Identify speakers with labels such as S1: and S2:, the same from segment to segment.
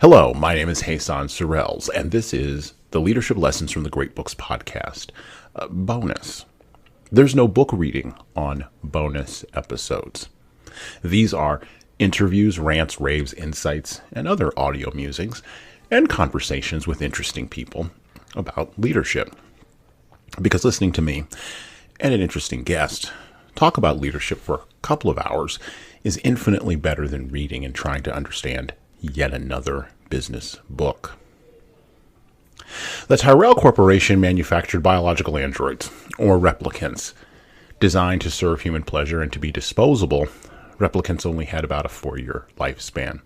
S1: Hello, my name is Hassan Sorrells, and this is the Leadership Lessons from the Great Books podcast. Bonus. There's no book reading on bonus episodes. These are interviews, rants, raves, insights, and other audio musings, and conversations with interesting people about leadership. Because listening to me and an interesting guest talk about leadership for a couple of hours is infinitely better than reading and trying to understand yet another business book. The Tyrell Corporation manufactured biological androids, or replicants, designed to serve human pleasure and to be disposable. Replicants only had about a 4-year lifespan.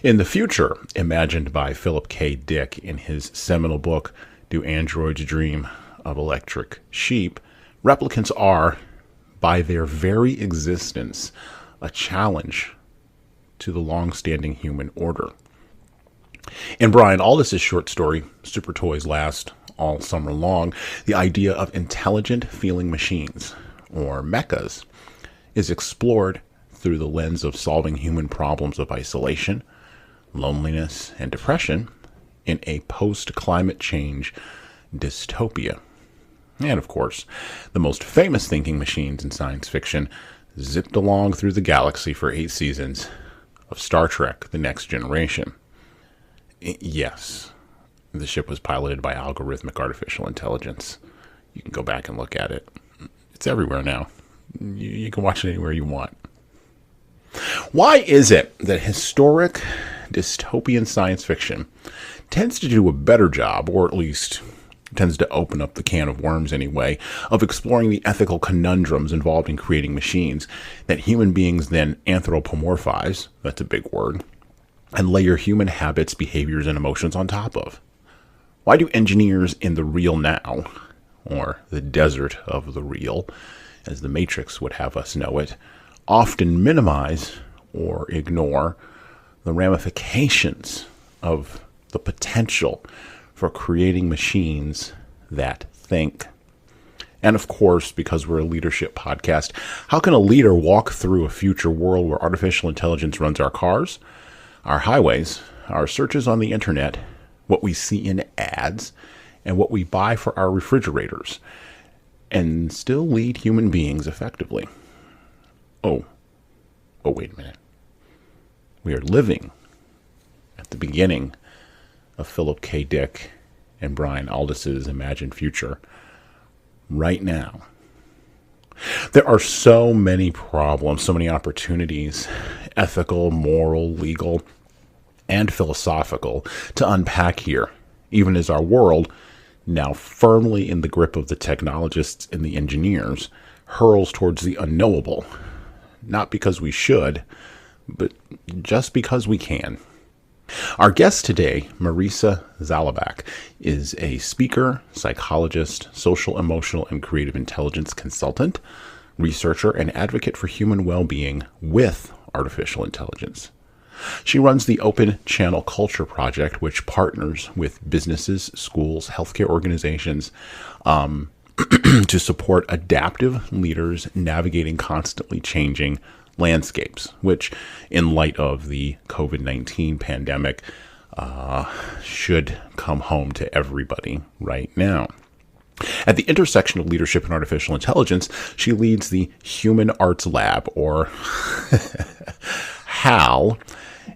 S1: In the future, imagined by Philip K. Dick in his seminal book, Do Androids Dream of Electric Sheep?, replicants are, by their very existence, a challenge to the long-standing human order. In Brian Aldiss's short story, Super Toys Last All Summer Long, the idea of intelligent feeling machines, or mechas, is explored through the lens of solving human problems of isolation, loneliness, and depression in a post-climate change dystopia. And of course, the most famous thinking machines in science fiction zipped along through the galaxy for 8 seasons of Star Trek: The Next Generation. Yes, the ship was piloted by algorithmic artificial intelligence. You can go back and look at it. It's everywhere now. You can watch it anywhere you want. Why is it that historic dystopian science fiction tends to do a better job, or at least tends to open up the can of worms anyway, of exploring the ethical conundrums involved in creating machines that human beings then anthropomorphize, that's a big word, and layer human habits, behaviors, and emotions on top of? Why do engineers in the real now, or the desert of the real, as the Matrix would have us know it, often minimize or ignore the ramifications of the potential for creating machines that think? And of course, because we're a leadership podcast, how can a leader walk through a future world where artificial intelligence runs our cars, our highways, our searches on the internet, what we see in ads, and what we buy for our refrigerators, and still lead human beings effectively? Oh, wait a minute. We are living at the beginning of Philip K. Dick and Brian Aldiss's imagined future right now. There are so many problems, so many opportunities, ethical, moral, legal, and philosophical, to unpack here, even as our world, now firmly in the grip of the technologists and the engineers, hurls towards the unknowable. Not because we should, but just because we can. Our guest today, Marisa Zalabak, is a speaker, psychologist, social, emotional, and creative intelligence consultant, researcher, and advocate for human well-being with artificial intelligence. She runs the Open Channel Culture Project, which partners with businesses, schools, healthcare organizations to support adaptive leaders navigating constantly changing landscapes, which, in light of the COVID-19 pandemic, should come home to everybody right now. At the intersection of leadership and artificial intelligence, she leads the Human Arts Lab, or HAL,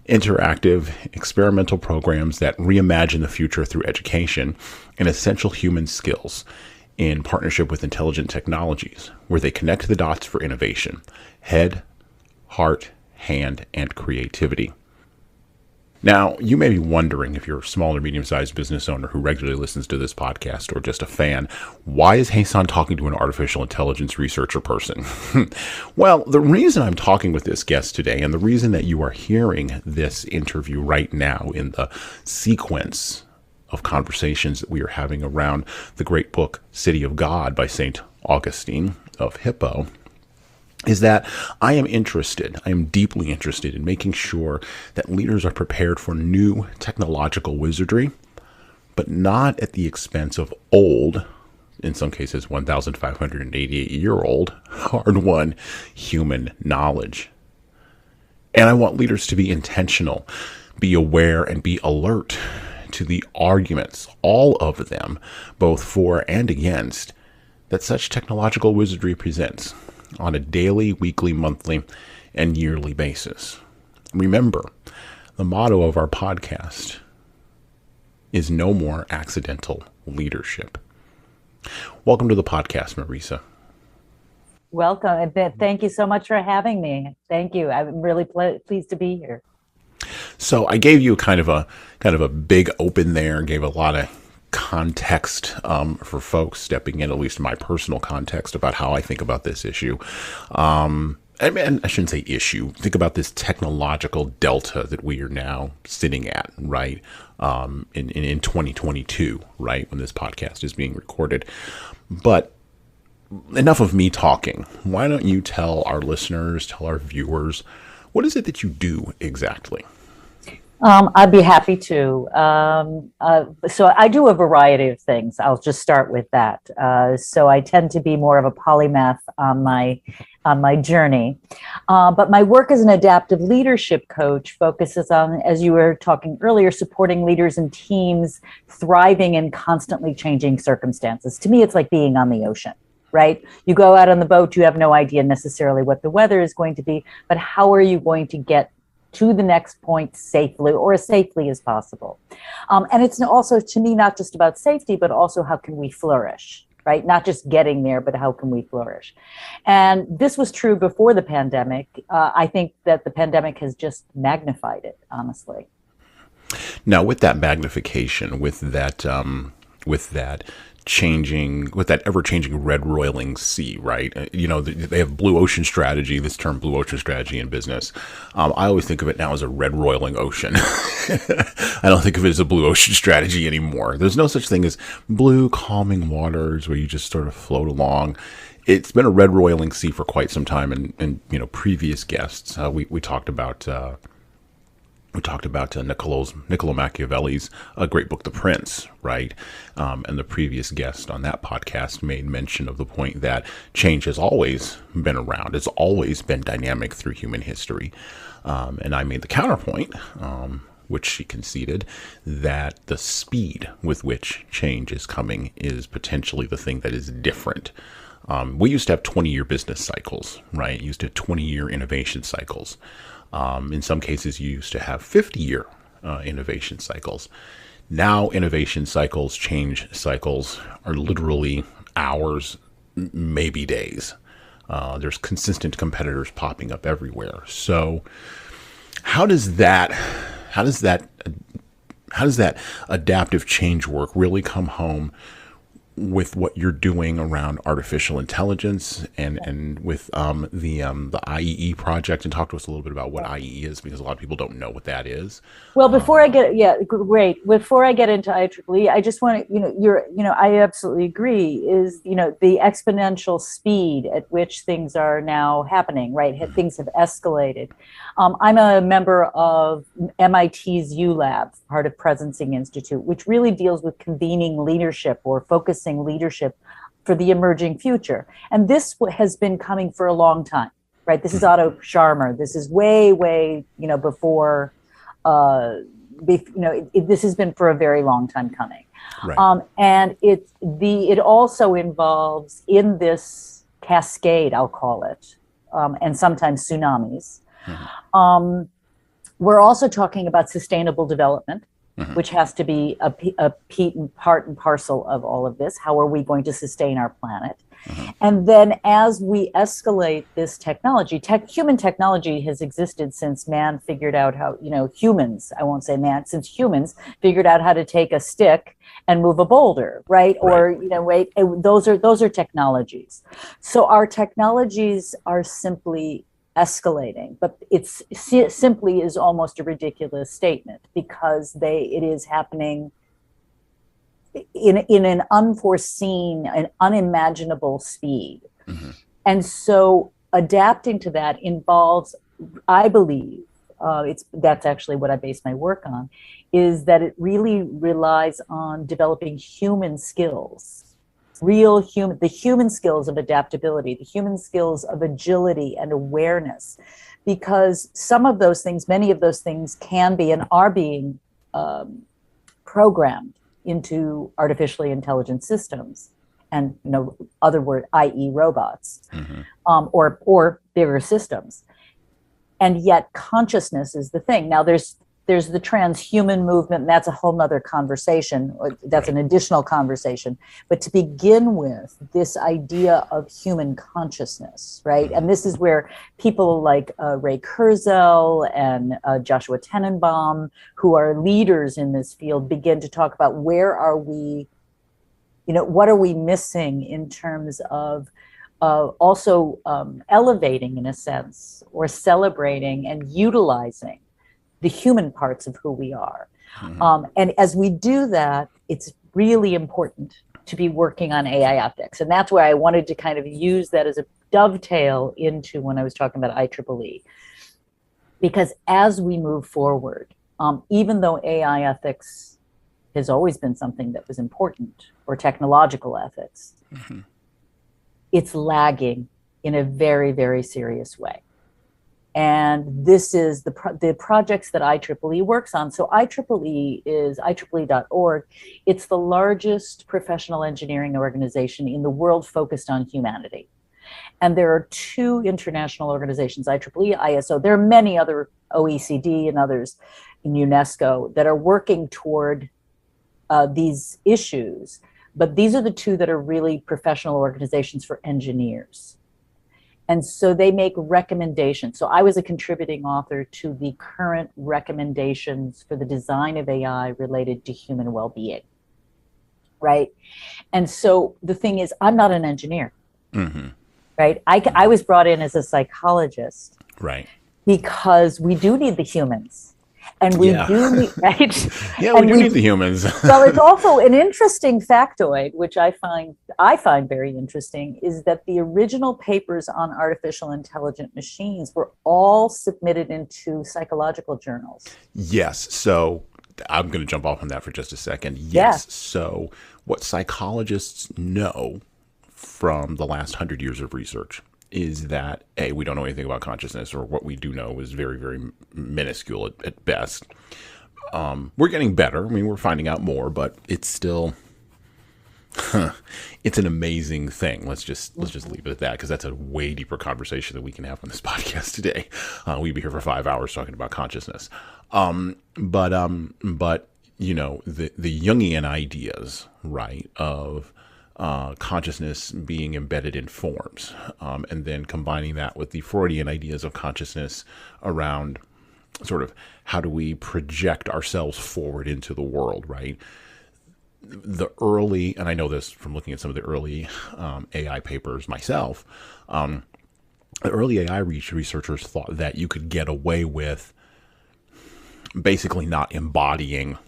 S1: interactive experimental programs that reimagine the future through education and essential human skills in partnership with intelligent technologies, where they connect the dots for innovation: head, heart, hand, and creativity. Now, you may be wondering, if you're a small or medium-sized business owner who regularly listens to this podcast, or just a fan, why is Hassan talking to an artificial intelligence researcher person? Well, the reason I'm talking with this guest today, and the reason that you are hearing this interview right now in the sequence of conversations that we are having around the great book City of God by St. Augustine of Hippo, is that I am deeply interested in making sure that leaders are prepared for new technological wizardry, but not at the expense of old, in some cases 1,588-year-old, hard-won human knowledge. And I want leaders to be intentional Be aware and be alert to the arguments, all of them, both for and against, that such technological wizardry presents on a daily, weekly, monthly, and yearly basis. Remember, the motto of our podcast is no more accidental leadership. Welcome to the podcast, Marisa.
S2: Welcome. Thank you so much for having me. Thank you. I'm really pleased to be here.
S1: So I gave you kind of a big open there, gave a lot of context for folks stepping in, at least my personal context about how I think about this issue. And I shouldn't say issue. Think about this technological delta that we are now sitting at, right? In 2022, right? When this podcast is being recorded. But enough of me talking. Why don't you tell our listeners, tell our viewers, what is it that you do exactly?
S2: I'd be happy to. So I do a variety of things. I'll just start with that. So I tend to be more of a polymath on my journey. But my work as an adaptive leadership coach focuses on, as you were talking earlier, supporting leaders and teams thriving in constantly changing circumstances. To me, it's like being on the ocean. Right? You go out on the boat, you have no idea necessarily what the weather is going to be, but how are you going to get to the next point safely, or as safely as possible? And it's also, to me, not just about safety, but also how can we flourish, right? Not just getting there, but how can we flourish? And this was true before the pandemic. I think that the pandemic has just magnified it, honestly.
S1: Now, with that magnification, with that ever-changing red roiling sea, right? They have blue ocean strategy, this term blue ocean strategy in business. I always think of it now as a red roiling ocean. I don't think of it as a blue ocean strategy anymore. There's no such thing as blue calming waters where you just sort of float along. It's been a red roiling sea for quite some time. And previous guests, we talked about Niccolo Machiavelli's great book, The Prince, right? And the previous guest on that podcast made mention of the point that change has always been around. It's always been dynamic through human history. And I made the counterpoint, which she conceded, that the speed with which change is coming is potentially the thing that is different. We used to have 20-year business cycles, right? Used to have 20-year innovation cycles. In some cases, you used to have 50-year innovation cycles. Now, innovation cycles, change cycles are literally hours, maybe days. There's consistent competitors popping up everywhere. So, how does that adaptive change work really come home with what you're doing around artificial intelligence and with the IEE project, and talk to us a little bit about what IEE is, because a lot of people don't know what that is.
S2: Well, before I get into IEEE, I just want to, I absolutely agree, is, the exponential speed at which things are now happening, right? Things have escalated. I'm a member of MIT's ULab, part of Presencing Institute, which really deals with convening leadership or focusing leadership for the emerging future. And this has been coming for a long time, right? This is Otto Scharmer. This is way, before, this has been for a very long time coming. Right. And it also involves, in this cascade, I'll call it, and sometimes tsunamis, we're also talking about sustainable development, which has to be a part and parcel of all of this. How are we going to sustain our planet? And then as we escalate this technology, human technology has existed since man figured out how, humans, I won't say man, since humans figured out how to take a stick and move a boulder, right? Or, those are technologies. So our technologies are simply escalating, but it's simply is almost a ridiculous statement, because it is happening in an unforeseen and unimaginable speed. And so adapting to that involves, I believe, that's actually what I base my work on, is that it really relies on developing human skills, the human skills of adaptability, the human skills of agility and awareness, because some of those things, many of those things can be and are being programmed into artificially intelligent systems, and other word, i.e. robots, or bigger systems. And yet consciousness is the thing. Now there's the transhuman movement, and that's a whole nother conversation. That's an additional conversation. But to begin with, this idea of human consciousness, right? And this is where people like Ray Kurzweil and Joshua Tenenbaum, who are leaders in this field, begin to talk about where are we, what are we missing in terms of also elevating, in a sense, or celebrating and utilizing the human parts of who we are. And as we do that, it's really important to be working on AI ethics. And that's where I wanted to kind of use that as a dovetail into when I was talking about IEEE. Because as we move forward, even though AI ethics has always been something that was important, or technological ethics, it's lagging in a very, very serious way. And this is the projects that IEEE works on. So IEEE is IEEE.org. It's the largest professional engineering organization in the world focused on humanity. And there are two international organizations, IEEE, ISO. There are many other, OECD and others in UNESCO, that are working toward these issues. But these are the two that are really professional organizations for engineers. And so they make recommendations. So I was a contributing author to the current recommendations for the design of AI related to human well-being, right? And so the thing is, I'm not an engineer, right? I was brought in as a psychologist,
S1: right?
S2: Because we do need the humans. And we do need, right?
S1: Yeah, we do need the humans.
S2: Well, it's also an interesting factoid, which I find very interesting, is that the original papers on artificial intelligent machines were all submitted into psychological journals.
S1: Yes. So I'm going to jump off on that for just a second. Yes.
S2: Yeah.
S1: So what psychologists know from the last 100 years of research is that, A, we don't know anything about consciousness, or what we do know is very, very minuscule at best. We're getting better. I mean, we're finding out more, but it's still, it's an amazing thing. Let's just leave it at that, because that's a way deeper conversation that we can have on this podcast today. We'd be here for 5 hours talking about consciousness. But the Jungian ideas, right, of consciousness being embedded in forms, and then combining that with the Freudian ideas of consciousness around sort of how do we project ourselves forward into the world, right? The early, and I know this from looking at some of the early AI papers myself, the early AI researchers thought that you could get away with basically not embodying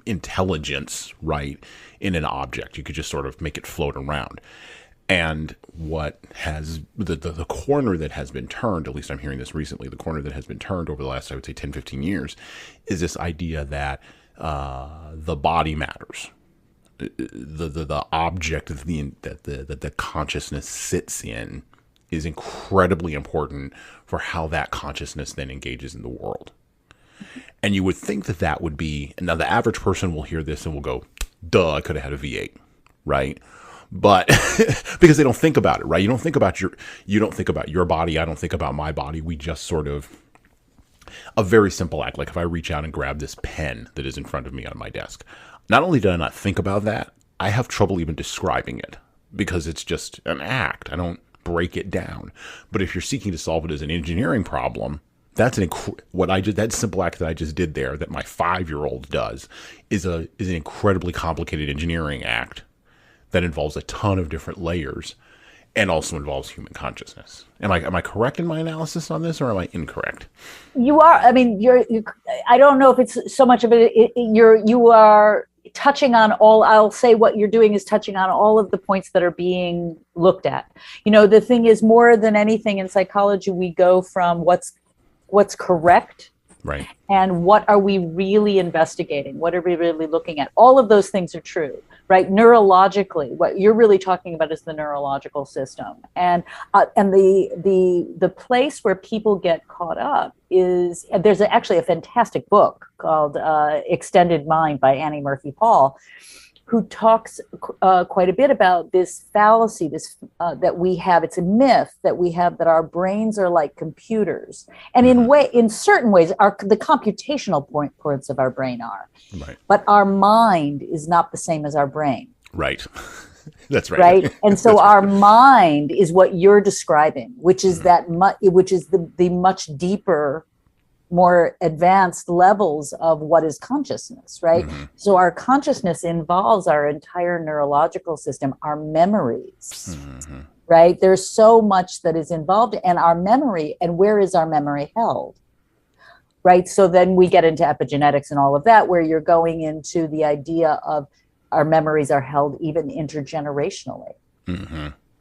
S1: intelligence, right, in an object. You could just sort of make it float around. And what has the corner that has been turned, at least I'm hearing this recently, the corner that has been turned over the last, I would say, 10, 15 years, is this idea that the body matters. The object that the consciousness sits in is incredibly important for how that consciousness then engages in the world. And you would think that that would be, now the average person will hear this and will go, duh, I could have had a V8, right? But because they don't think about it, right? You don't think about your body. I don't think about my body. We just sort of, a very simple act. Like if I reach out and grab this pen that is in front of me on my desk, not only did I not think about that, I have trouble even describing it because it's just an act. I don't break it down. But if you're seeking to solve it as an engineering problem, that's that simple act that I just did there, that my 5-year-old does, is an incredibly complicated engineering act that involves a ton of different layers and also involves human consciousness. Am I correct in my analysis on this, or am I incorrect?
S2: You are. I mean, I don't know if it's so much of it. You are touching on all. I'll say what you're doing is touching on all of the points that are being looked at. The thing is, more than anything in psychology, we go from what's correct,
S1: right,
S2: and what are we really investigating? What are we really looking at? All of those things are true. right? Neurologically, what you're really talking about is the neurological system, and the place where people get caught up is there's actually a fantastic book called Extended Mind by Annie Murphy Paul, who talks quite a bit about this fallacy, this that we have. It's a myth that we have that our brains are like computers, and in certain ways, the computational points of our brain are.
S1: Right.
S2: But our mind is not the same as our brain.
S1: Right. That's right.
S2: Right. And so our mind is what you're describing, which is which is the much deeper, more advanced levels of what is consciousness, right? So our consciousness involves our entire neurological system, our memories, right? There's so much that is involved in our memory, and where is our memory held? Right. So then we get into epigenetics and all of that, where you're going into the idea of our memories are held even intergenerationally.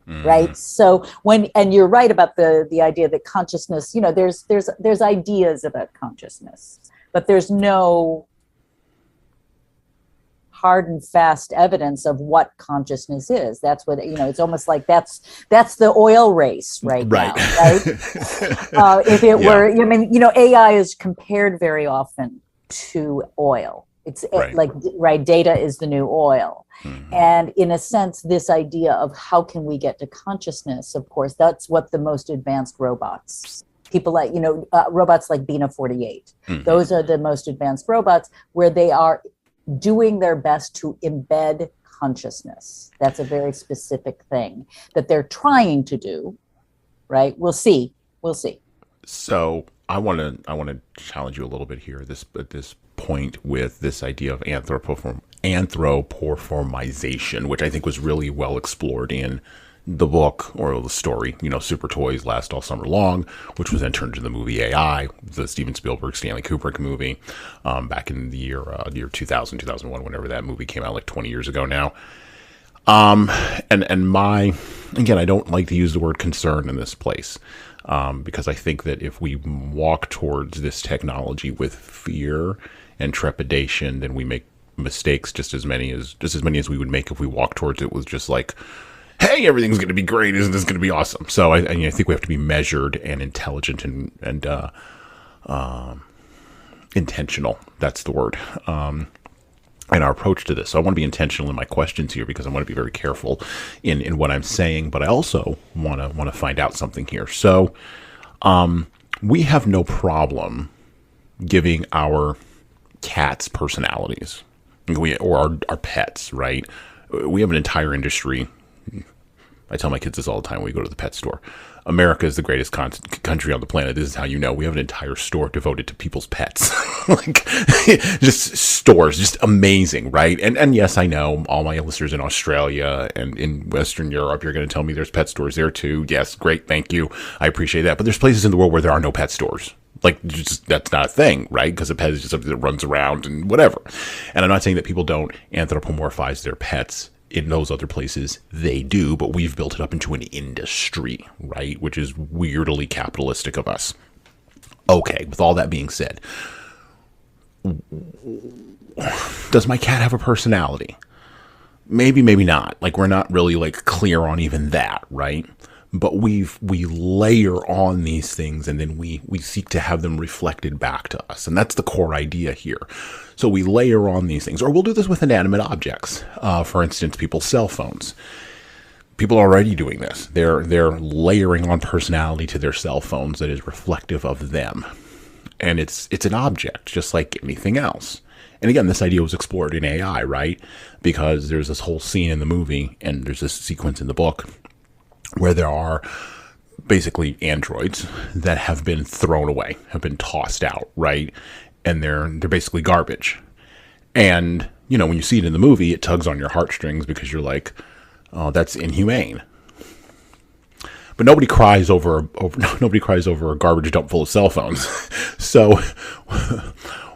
S2: Right. So and you're right about the idea that consciousness, there's ideas about consciousness, but there's no hard and fast evidence of what consciousness is. That's what, it's almost like that's the oil race right now, right? If it were, AI is compared very often to oil. It's right. Data is the new oil. And in a sense, this idea of how can we get to consciousness, of course, that's what the most advanced robots, people like, robots like Bina 48, those are the most advanced robots where they are doing their best to embed consciousness. That's a very specific thing that they're trying to do, right? We'll see.
S1: So I want to challenge you a little bit here at this point with this idea of anthropomorphization, which I think was really well explored in the book or the story, Super Toys Last All Summer Long, which was then turned into the movie AI, the Steven Spielberg, Stanley Kubrick movie, back in the year 2000, 2001, whenever that movie came out, like 20 years ago now. Again, I don't like to use the word concern in this place, because I think that if we walk towards this technology with fear and trepidation, then we make mistakes just as many as we would make if we walk towards it with just like, hey, everything's going to be great, isn't this going to be awesome? So I think we have to be measured and intelligent and intentional. That's the word. In our approach to this. So I want to be intentional in my questions here because I want to be very careful in what I'm saying, but I also want to find out something here. So we have no problem giving our cats personalities, or our pets, right? We have an entire industry. I tell my kids this all the time when we go to the pet store. America is the greatest country on the planet. This is how you know. We have an entire store devoted to people's pets. Like, just stores, just amazing, right? And yes, I know all my listeners in Australia and in Western Europe, you're going to tell me there's pet stores there too. Yes, great, thank you. I appreciate that. But there's places in the world where there are no pet stores. Like, just, that's not a thing, right? Because a pet is just something that runs around and whatever. And I'm not saying that people don't anthropomorphize their pets. In those other places, they do, but we've built it up into an industry, right? Which is weirdly capitalistic of us. Okay, with all that being said, does my cat have a personality? Maybe, maybe not. Like, we're not really like clear on even that, right? But we layer on these things and then we seek to have them reflected back to us. And that's the core idea here. So we layer on these things, or we'll do this with inanimate objects. For instance, people's cell phones. People are already doing this. They're layering on personality to their cell phones that is reflective of them. And it's an object, just like anything else. And again, this idea was explored in AI, right? Because there's this whole scene in the movie, and there's this sequence in the book, where there are basically androids that have been thrown away, have been tossed out, right? And they're basically garbage. And, when you see it in the movie, it tugs on your heartstrings because you're like, oh, that's inhumane. But nobody cries over a garbage dump full of cell phones. So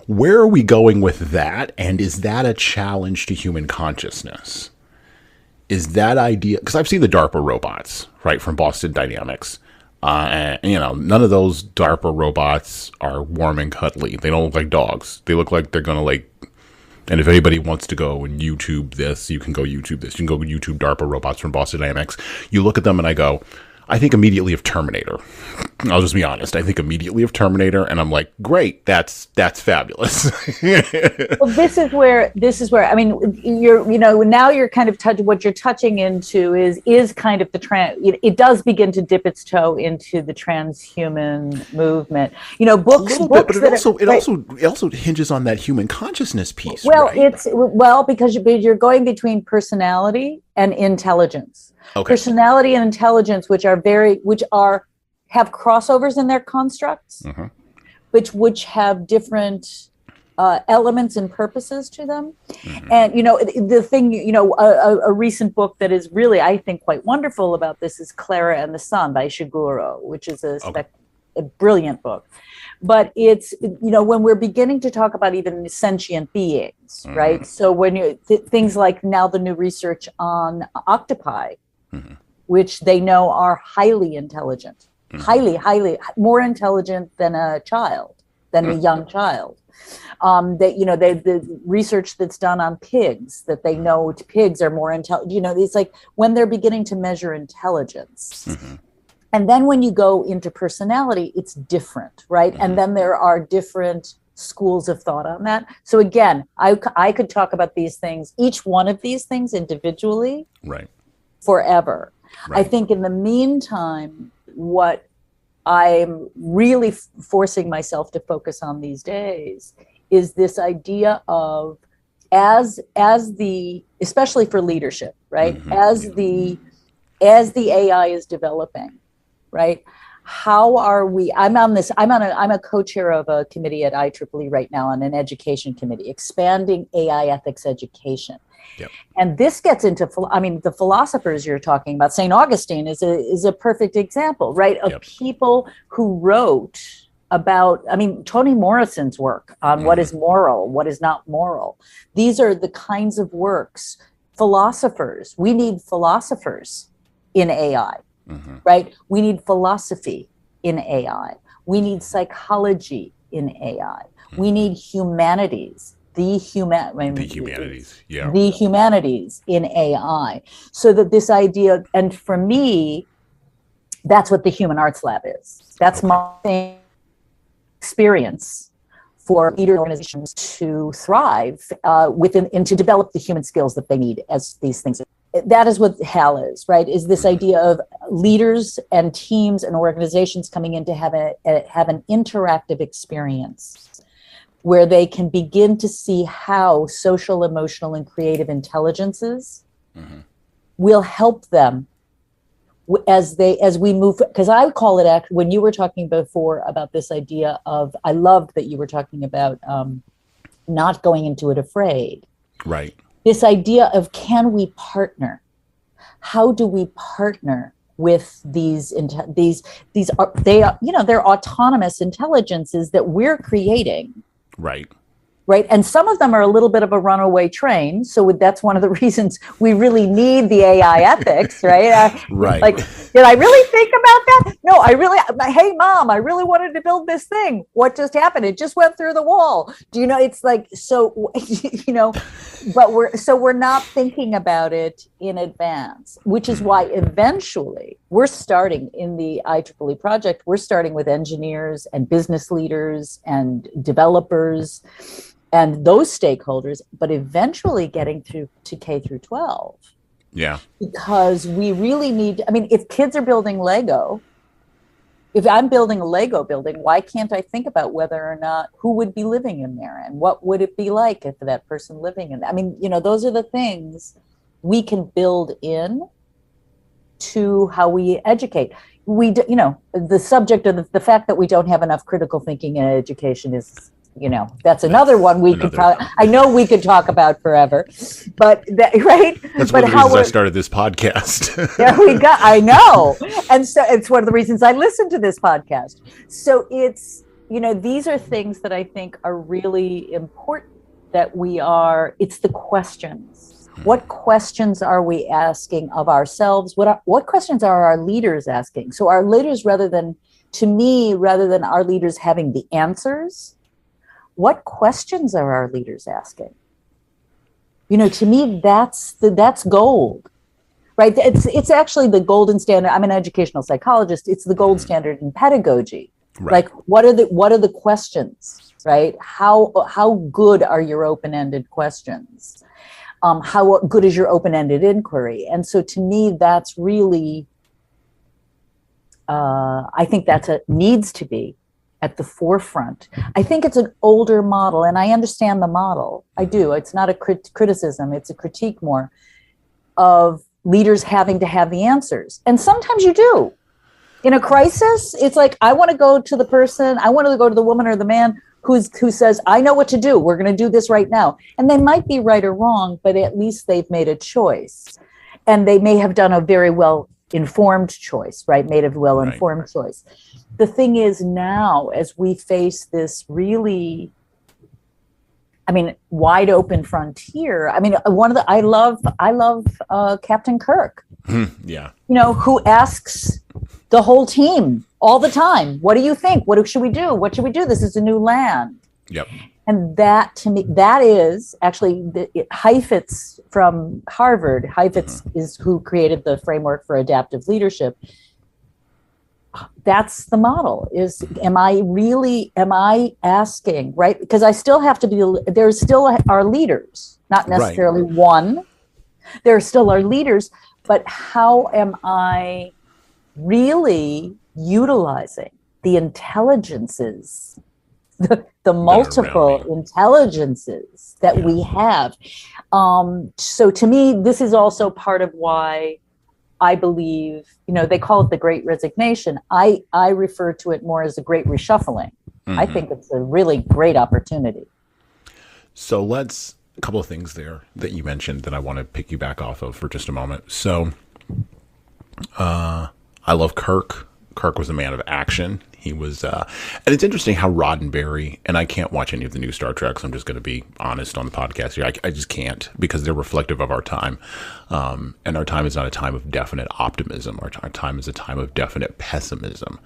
S1: where are we going with that? And is that a challenge to human consciousness? Is that idea, because I've seen the DARPA robots, right, from Boston Dynamics. None of those DARPA robots are warm and cuddly. They don't look like dogs. They look like they're going to, like, And if anybody wants to go and YouTube this, you can go YouTube this. You can go YouTube DARPA robots from Boston Dynamics. You look at them and I go, I think immediately of Terminator. I'll just be honest. I think immediately of Terminator, and I'm like, great, that's fabulous.
S2: Well, this is where I mean, now you're kind of what you're touching into is kind of it does begin to dip its toe into the transhuman movement. Books,
S1: a little
S2: books
S1: bit, but it also hinges on that human consciousness piece.
S2: Well,
S1: right?
S2: Because you're going between personality and intelligence.
S1: Okay.
S2: Personality and intelligence, which have crossovers in their constructs, which have different elements and purposes to them. And the thing, a recent book that is really, I think, quite wonderful about this is Clara and the Sun by Ishiguro, which is a brilliant book. But it's, when we're beginning to talk about even sentient beings, right? So when things like now the new research on octopi, which they know are highly intelligent, highly more intelligent than a young child. The research that's done on pigs, that they know pigs are more intelligent. It's like when they're beginning to measure intelligence. And then when you go into personality, it's different, right? And then there are different schools of thought on that. So again, I could talk about these things, each one of these things individually,
S1: right,
S2: forever. Right. I think in the meantime, what I'm really forcing myself to focus on these days is this idea of especially for leadership, right? As the AI is developing, right? How are we? I'm a co-chair of a committee at IEEE right now on an education committee, expanding AI ethics education. Yep. And this gets into, the philosophers you're talking about. St. Augustine is a perfect example, right? Of people who wrote about, Toni Morrison's work on what is moral, what is not moral. These are the kinds of works, philosophers. We need philosophers in AI, right? We need philosophy in AI. We need psychology in AI. We need humanities. The humanities in AI. So that this idea, and for me, that's what the Human Arts Lab is. That's my experience for leader organizations to thrive and to develop the human skills that they need as these things. That is what HAL is, right? Is this idea of leaders and teams and organizations coming in to have an interactive experience where they can begin to see how social, emotional, and creative intelligences will help them as we move. Because I call it, when you were talking before about this idea of, I loved that you were talking about not going into it afraid. Right. This idea of, can we partner? How do we partner with these they're autonomous intelligences that we're creating. Right. Right. And some of them are a little bit of a runaway train. So that's one of the reasons we really need the AI ethics, right? Right. Like, did I really think about that? No, hey, Mom, I really wanted to build this thing. What just happened? It just went through the wall. It's like, so, but we're not thinking about it in advance, which is why eventually we're starting in the IEEE project. We're starting with engineers and business leaders and developers and those stakeholders, but eventually getting through to K through 12. Yeah. Because we really need, if kids are building Lego, if I'm building a Lego building, why can't I think about whether or not who would be living in there and what would it be like if that person living in there? Those are the things we can build in to how we educate. The subject of the fact that we don't have enough critical thinking in education is, that's another one we could probably, I know we could talk about forever, but right.
S1: That's one of the reasons I started this podcast.
S2: I know. And so it's one of the reasons I listen to this podcast. So it's, these are things that I think are really important that it's the questions. What questions are we asking of ourselves? What questions are our leaders asking? So our leaders, rather than our leaders having the answers, what questions are our leaders asking? To me, that's gold, right? It's actually the golden standard. I'm an educational psychologist. It's the gold standard in pedagogy.
S1: Right.
S2: Like, what are the questions, right? How good are your open-ended questions? How good is your open-ended inquiry? And so, to me, that's really, I think needs to be at the forefront. I think it's an older model, and I understand the model. I do. It's not a criticism, it's a critique more of leaders having to have the answers. And sometimes you do. In a crisis, it's like, I want to go to the person, I want to go to the woman or the man who says, I know what to do. We're going to do this right now. And they might be right or wrong, but at least they've made a choice. And they may have done a very well-informed choice, right? Made a well-informed choice. The thing is, now, as we face this really, wide open frontier. I love Captain Kirk.
S1: Yeah.
S2: Who asks the whole team all the time, what do you think? What should we do? What should we do? This is a new land.
S1: Yep.
S2: And that, to me, that is actually Heifetz from Harvard. Heifetz is who created the framework for adaptive leadership. That's the model. Am I asking, right? Because I still have to be, there still are leaders, not necessarily one. There still are leaders, but how am I really utilizing the intelligences, the multiple intelligences that we have? So to me, this is also part of why I believe, they call it the Great Resignation. I refer to it more as a great reshuffling. I think it's a really great opportunity.
S1: So a couple of things there that you mentioned that I want to pick you back off of for just a moment. So I love Kirk. Kirk was a man of action. He was, and it's interesting how Roddenberry, and I can't watch any of the new Star Treks. I'm just going to be honest on the podcast here. I just can't, because they're reflective of our time. And our time is not a time of definite optimism. Our time is a time of definite pessimism.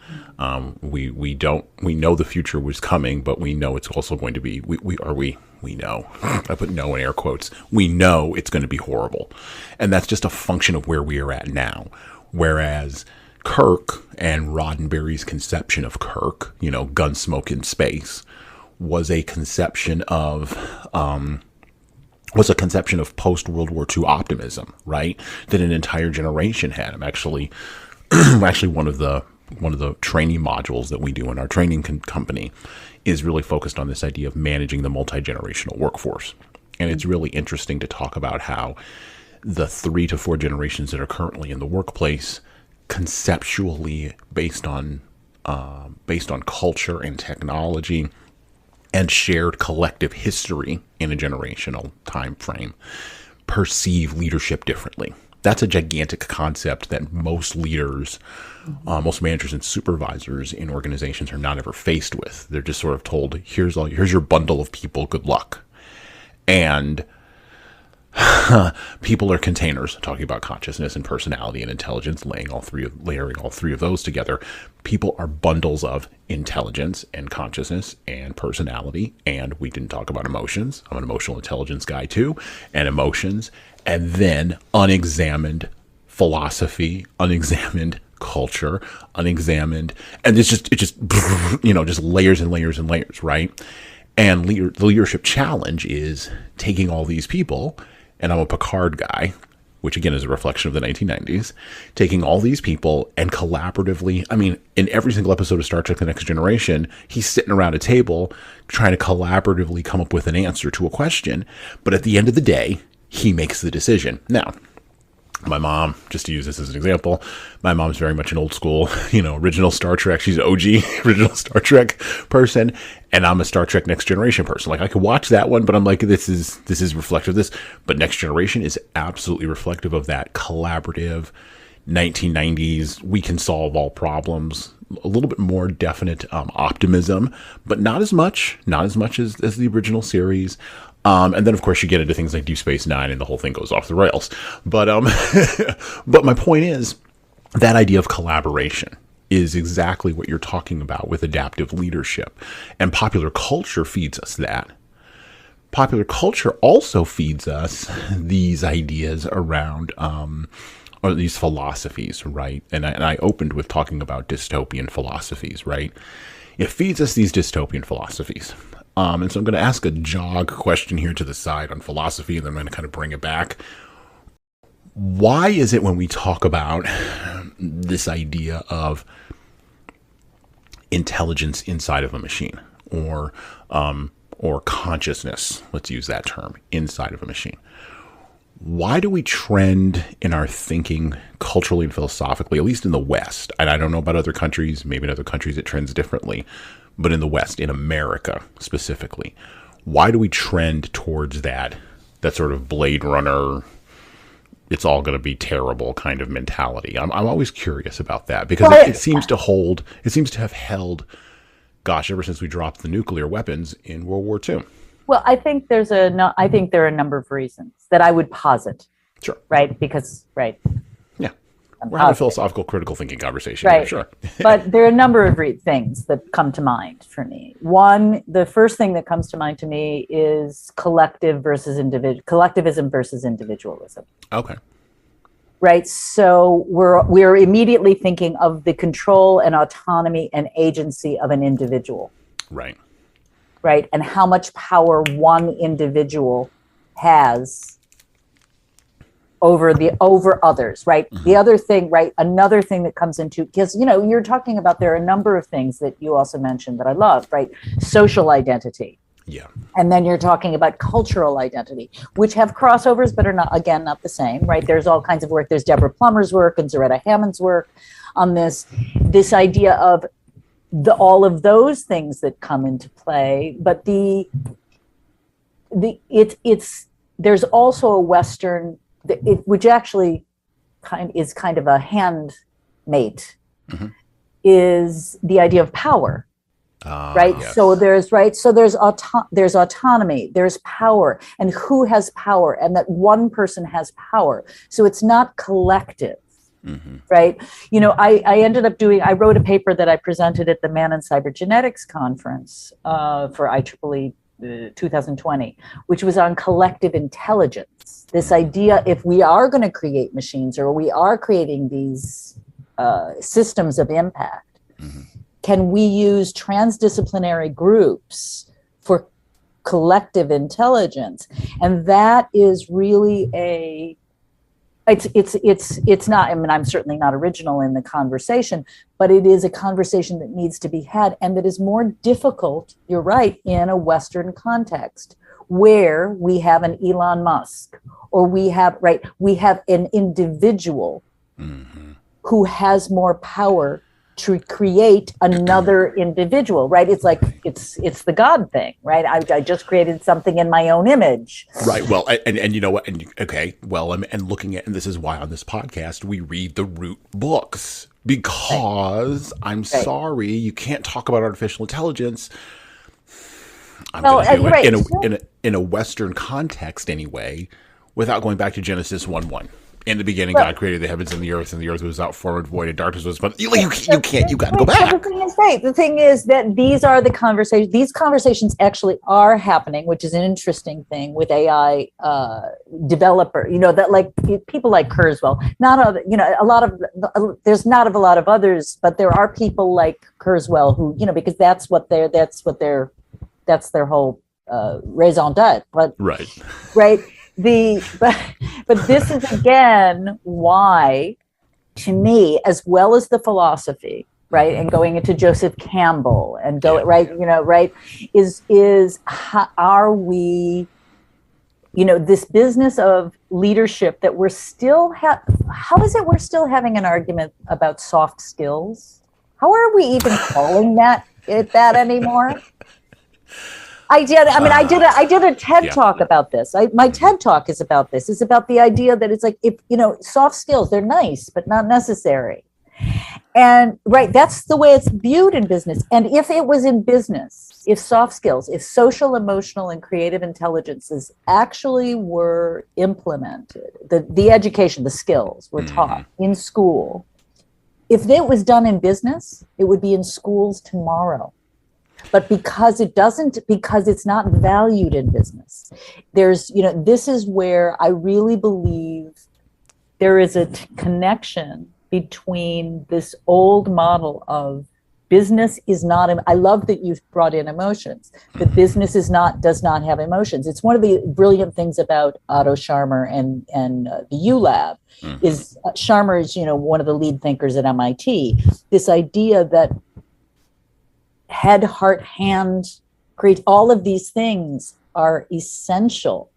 S1: We know the future was coming, but we know it's also going to be, we know, I put "no" in air quotes. We know it's going to be horrible. And that's just a function of where we are at now. Whereas Kirk and Roddenberry's conception of Kirk, Gunsmoke in Space, was a conception of post World War II optimism, right? That an entire generation had. I'm actually one of the training modules that we do in our training company is really focused on this idea of managing the multi-generational workforce. And it's really interesting to talk about how the 3 to 4 generations that are currently in the workplace, conceptually based on culture and technology and shared collective history in a generational time frame, perceive leadership differently. That's a gigantic concept that most leaders, most managers and supervisors in organizations are not ever faced with. They're just sort of told, here's your bundle of people, good luck. And people are containers, talking about consciousness and personality and intelligence, layering all three of those together. People are bundles of intelligence and consciousness and personality. And we didn't talk about emotions. I'm an emotional intelligence guy too, and emotions, and then unexamined philosophy, unexamined culture, unexamined, and it just just layers and layers and layers, right? And the leadership challenge is taking all these people, and I'm a Picard guy, which again is a reflection of the 1990s, taking all these people and collaboratively, in every single episode of Star Trek The Next Generation, he's sitting around a table trying to collaboratively come up with an answer to a question. But at the end of the day, he makes the decision. Now, my mom, just to use this as an example, my mom's very much an old school, original Star Trek. She's OG, original Star Trek person. And I'm a Star Trek Next Generation person. Like, I could watch that one, but I'm like, this is reflective of this. But Next Generation is absolutely reflective of that collaborative 1990s, we can solve all problems, a little bit more definite optimism, but not as much as the original series. And then, of course, you get into things like Deep Space Nine, and the whole thing goes off the rails. But but my point is, that idea of collaboration is exactly what you're talking about with adaptive leadership. And popular culture feeds us that. popular culture also feeds us these ideas around, or these philosophies, right? And I opened with talking about dystopian philosophies, right? It feeds us these dystopian philosophies. And so I'm going to ask a jog question here to the side on philosophy, and then I'm going to kind of bring it back. Why is it when we talk about this idea of intelligence inside of a machine, or consciousness, let's use that term, inside of a machine, why do we trend in our thinking culturally and philosophically, at least in the West? And I don't know about other countries, maybe in other countries it trends differently, but in the West, in America specifically, why do we trend towards that sort of Blade Runner, it's all going to be terrible kind of mentality? I'm always curious about that, because it seems to have held, gosh, ever since we dropped the nuclear weapons in World War II.
S2: Well, I think there are a number of reasons that I would posit.
S1: Sure.
S2: Right? Because, right.
S1: Yeah. We're having a philosophical, critical thinking conversation.
S2: Right.
S1: Here, sure.
S2: But there are a number of things that come to mind for me. One, the first thing that comes to mind to me is collectivism versus individualism.
S1: Okay.
S2: Right. So we're immediately thinking of the control and autonomy and agency of an individual.
S1: Right.
S2: Right. And how much power one individual has over others. Right. Mm-hmm. The other thing, right. Another thing that comes into, because, you're talking about, there are a number of things that you also mentioned that I love, right. Social identity.
S1: Yeah.
S2: And then you're talking about cultural identity, which have crossovers, but are not the same, right? There's all kinds of work. There's Deborah Plummer's work and Zaretta Hammond's work on this idea of all of those things that come into play. But there's also a Western, which actually is kind of a handmate, mm-hmm. is the idea of power. Right. Yes. So there's autonomy, there's power, and who has power, and that one person has power. So it's not collective. Mm-hmm. Right. I wrote a paper that I presented at the Man and Cybergenetics conference for IEEE 2020, which was on collective intelligence. This idea, if we are going to create machines, or we are creating these systems of impact, mm-hmm. can we use transdisciplinary groups for collective intelligence? And that is really it's not, I mean, I'm certainly not original in the conversation, but it is a conversation that needs to be had, and that is more difficult, you're right, in a Western context, where we have an Elon Musk, or we have an individual mm-hmm. who has more power to create another individual, right? It's like, it's the God thing, right? I just created something in my own image.
S1: Right. Well, and you know what? And okay. Well, and looking at, and this is why on this podcast, we read the root books, because right. I'm sorry, you can't talk about artificial intelligence. I'm going to do it right. in a Western context anyway, without going back to Genesis 1:1. In the beginning, God created the heavens and the earth was without form and void, and darkness was. But you can't. You got to go back.
S2: The thing is, right. The thing is that these are the conversations. These conversations actually are happening, which is an interesting thing with AI developer. That like people like Kurzweil. There's not a lot of others, but there are people like Kurzweil who, because that's their whole raison d'être. But right. But this is again why, to me, as well as the philosophy, right, and going into Joseph Campbell and is how are we, this business of leadership that we're still how is it we're still having an argument about soft skills? How are we even calling that anymore? I did a TED talk about this. My TED talk is about this. It's about the idea that it's like, if, soft skills, they're nice, but not necessary. And right, that's the way it's viewed in business. And if it was in business, if soft skills, if social, emotional, and creative intelligences actually were implemented, the education, the skills were taught in school, if it was done in business, it would be in schools tomorrow. But because it's not valued in business, this is where I really believe there is a connection between this old model of business is not, I love that you've brought in emotions, but business does not have emotions. It's one of the brilliant things about Otto Scharmer and the U Lab is Scharmer is, one of the lead thinkers at MIT, this idea that head, heart, hand, create all of these things are essential.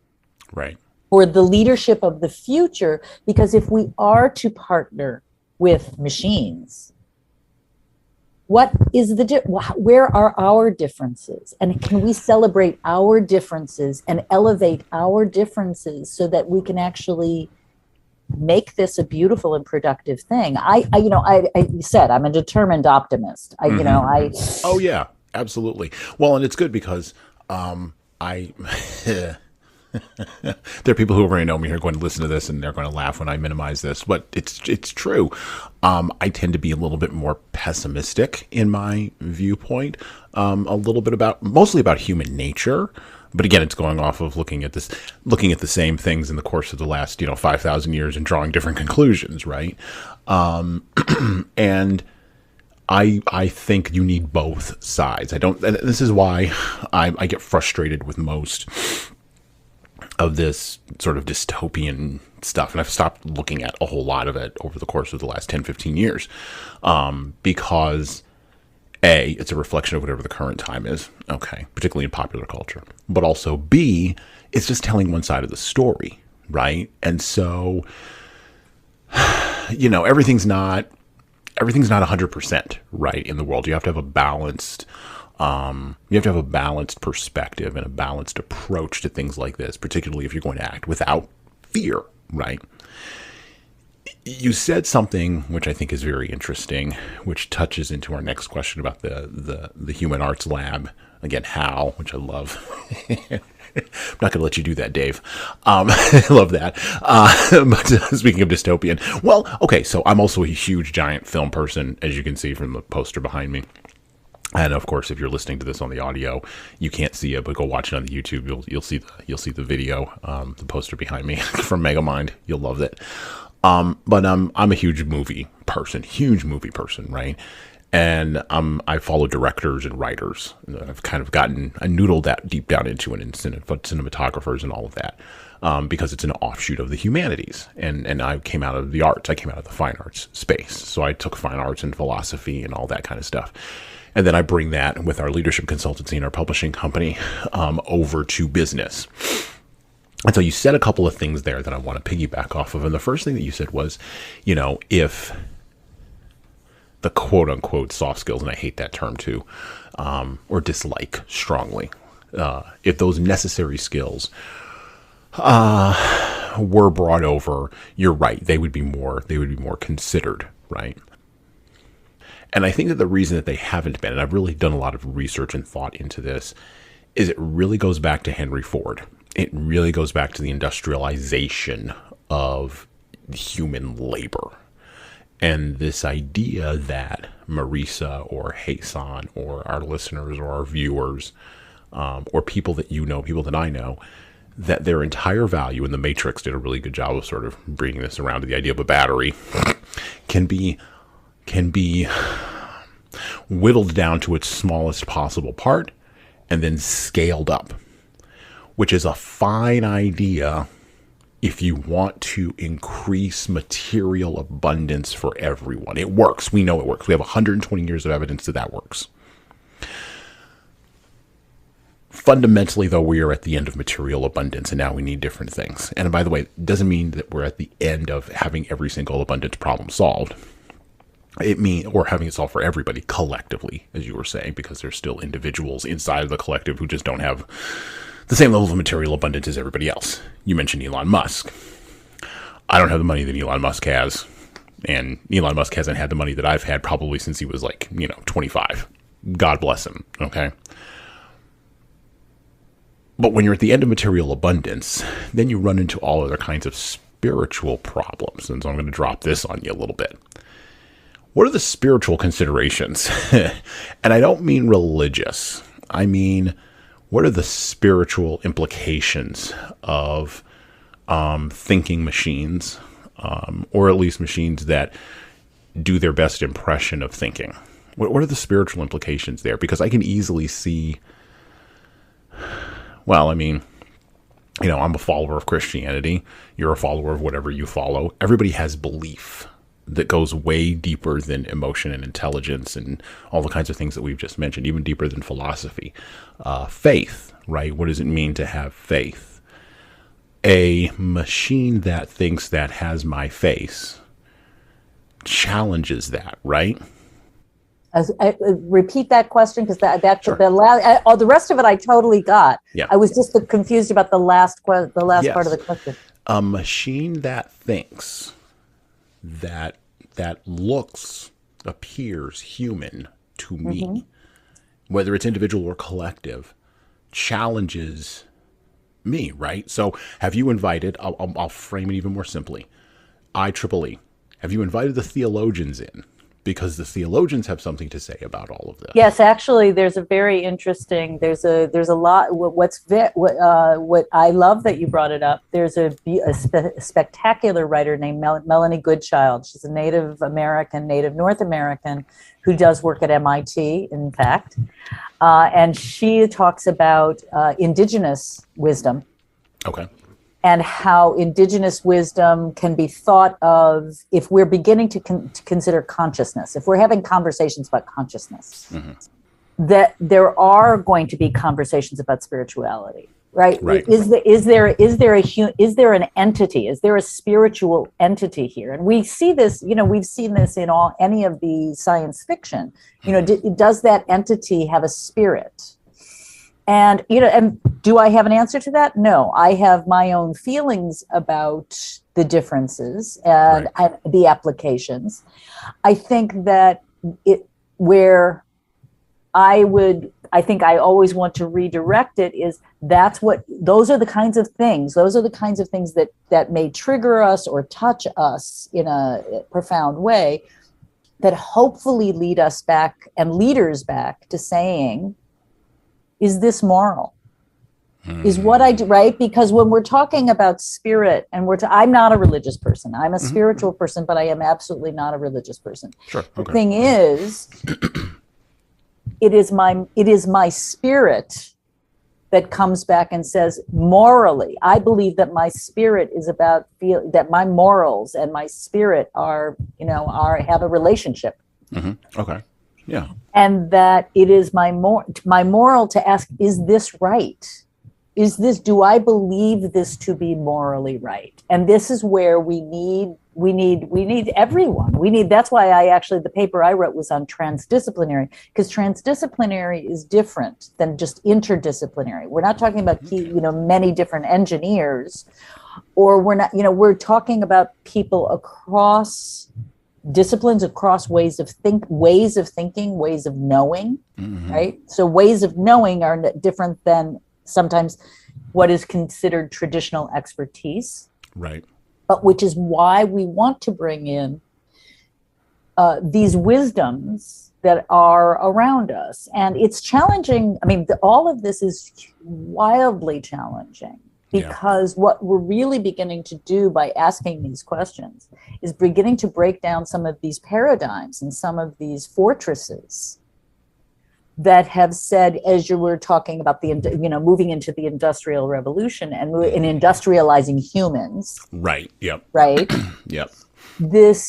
S1: Right.
S2: For the leadership of the future, because if we are to partner with machines, what is where are our differences, and can we celebrate our differences and elevate our differences so that we can actually make this a beautiful and productive thing? I said I'm a determined optimist.
S1: Oh yeah, absolutely. Well, and it's good because there are people who already know me who are going to listen to this and they're going to laugh when I minimize this, but it's true. I tend to be a little bit more pessimistic in my viewpoint, mostly about human nature. But again, it's going off of looking at the same things in the course of the last 5,000 years and drawing different conclusions, right? And I think you need both sides. And this is why I get frustrated with most of this sort of dystopian stuff. And I've stopped looking at a whole lot of it over the course of the last 10, 15 years. Because A, it's a reflection of whatever the current time is. Okay. Particularly in popular culture. But also B, it's just telling one side of the story. Right. And so, everything's not 100% right in the world. You have to have a balanced perspective and a balanced approach to things like this, particularly if you're going to act without fear, right? You said something which I think is very interesting, which touches into our next question about the Human Arts Lab. Again, HAL, which I love. I'm not going to let you do that, Dave. I love that. But speaking of dystopian, well, okay, so I'm also a huge, giant film person, as you can see from the poster behind me. And of course, if you're listening to this on the audio, you can't see it, but go watch it on the YouTube. You'll see the video, the poster behind me from Megamind. You'll love it. But I'm a huge movie person, right? And I follow directors and writers. I've kind of I noodled that deep down into it, and cinematographers and all of that, because it's an offshoot of the humanities. And I came out of the arts. I came out of the fine arts space. So I took fine arts and philosophy and all that kind of stuff. And then I bring that with our leadership consultancy and our publishing company over to business. And so you said a couple of things there that I want to piggyback off of. And the first thing that you said was, if the quote unquote soft skills, and I hate that term too, or dislike strongly, if those necessary skills were brought over, you're right, they would be more considered, right? And I think that the reason that they haven't been, and I've really done a lot of research and thought into this, is it really goes back to Henry Ford. It really goes back to the industrialization of human labor. And this idea that Marisa or Hassan or our listeners or our viewers, or people that people that I know, that their entire value, and the Matrix did a really good job of sort of bringing this around to the idea of a battery, can be whittled down to its smallest possible part and then scaled up, which is a fine idea if you want to increase material abundance for everyone. It works. We know it works. We have 120 years of evidence that works. Fundamentally, though, we are at the end of material abundance, and now we need different things. And by the way, it doesn't mean that we're at the end of having every single abundance problem solved. It means, or having it solved for everybody collectively, as you were saying, because there's still individuals inside of the collective who just don't have the same level of material abundance as everybody else. You mentioned Elon Musk. I don't have the money that Elon Musk has, and Elon Musk hasn't had the money that I've had probably since he was 25. God bless him, okay? But when you're at the end of material abundance, then you run into all other kinds of spiritual problems. And so I'm going to drop this on you a little bit. what are the spiritual considerations? And I don't mean religious. I mean, what are the spiritual implications of thinking machines, or at least machines that do their best impression of thinking? What are the spiritual implications there? Because I can easily see, well, I mean, I'm a follower of Christianity. You're a follower of whatever you follow. Everybody has belief that goes way deeper than emotion and intelligence and all the kinds of things that we've just mentioned, even deeper than philosophy. Faith, right? What does it mean to have faith? A machine that thinks that has my face challenges that, right?
S2: Repeat that question, because
S1: Sure.
S2: the rest of it I totally got.
S1: Yeah.
S2: I was just confused about the last part of the question.
S1: A machine that thinks that appears human to me, whether it's individual or collective, challenges me, right? So have you invited, I'll frame it even more simply, IEEE, have you invited the theologians in? Because the theologians have something to say about all of this.
S2: Yes, actually, there's a very interesting. There's a lot. What I love that you brought it up. There's a spectacular writer named Melanie Goodchild. She's a Native North American, who does work at MIT, in fact, and she talks about indigenous wisdom.
S1: Okay.
S2: And how indigenous wisdom can be thought of if we're beginning to consider consciousness, if we're having conversations about consciousness, that there are going to be conversations about spirituality, right?
S1: Right.
S2: Is there an entity? Is there a spiritual entity here? And we see this, we've seen this in any of the science fiction. Does that entity have a spirit? And, and do I have an answer to that? No, I have my own feelings about the differeces and the applications. I think that I think I always want to redirect it is those are the kinds of things that may trigger us or touch us in a profound way that hopefully lead us back and leaders back to saying, is this moral? Is what I do, right? Because when we're talking about spirit, and I'm not a religious person. I'm a spiritual person, but I am absolutely not a religious person.
S1: Sure. Okay.
S2: The thing is, it is my spirit that comes back and says, morally, I believe that my spirit is about that my morals and my spirit have a relationship.
S1: Okay. Yeah.
S2: And that it is my moral to ask, is this right? Do I believe this to be morally right? And this is where we need everyone. That's why the paper I wrote was on transdisciplinary, because transdisciplinary is different than just interdisciplinary. We're not talking about, many different engineers, or we're talking about people across disciplines, across ways of thinking, ways of knowing, right? So ways of knowing are different than sometimes what is considered traditional expertise.
S1: Right.
S2: But which is why we want to bring in these wisdoms that are around us. And it's challenging. I mean, all of this is wildly challenging. Because what we're really beginning to do by asking these questions is beginning to break down some of these paradigms and some of these fortresses that have said, as you were talking about moving into the Industrial Revolution and industrializing humans.
S1: Right. Yep.
S2: Right.
S1: Yep.
S2: The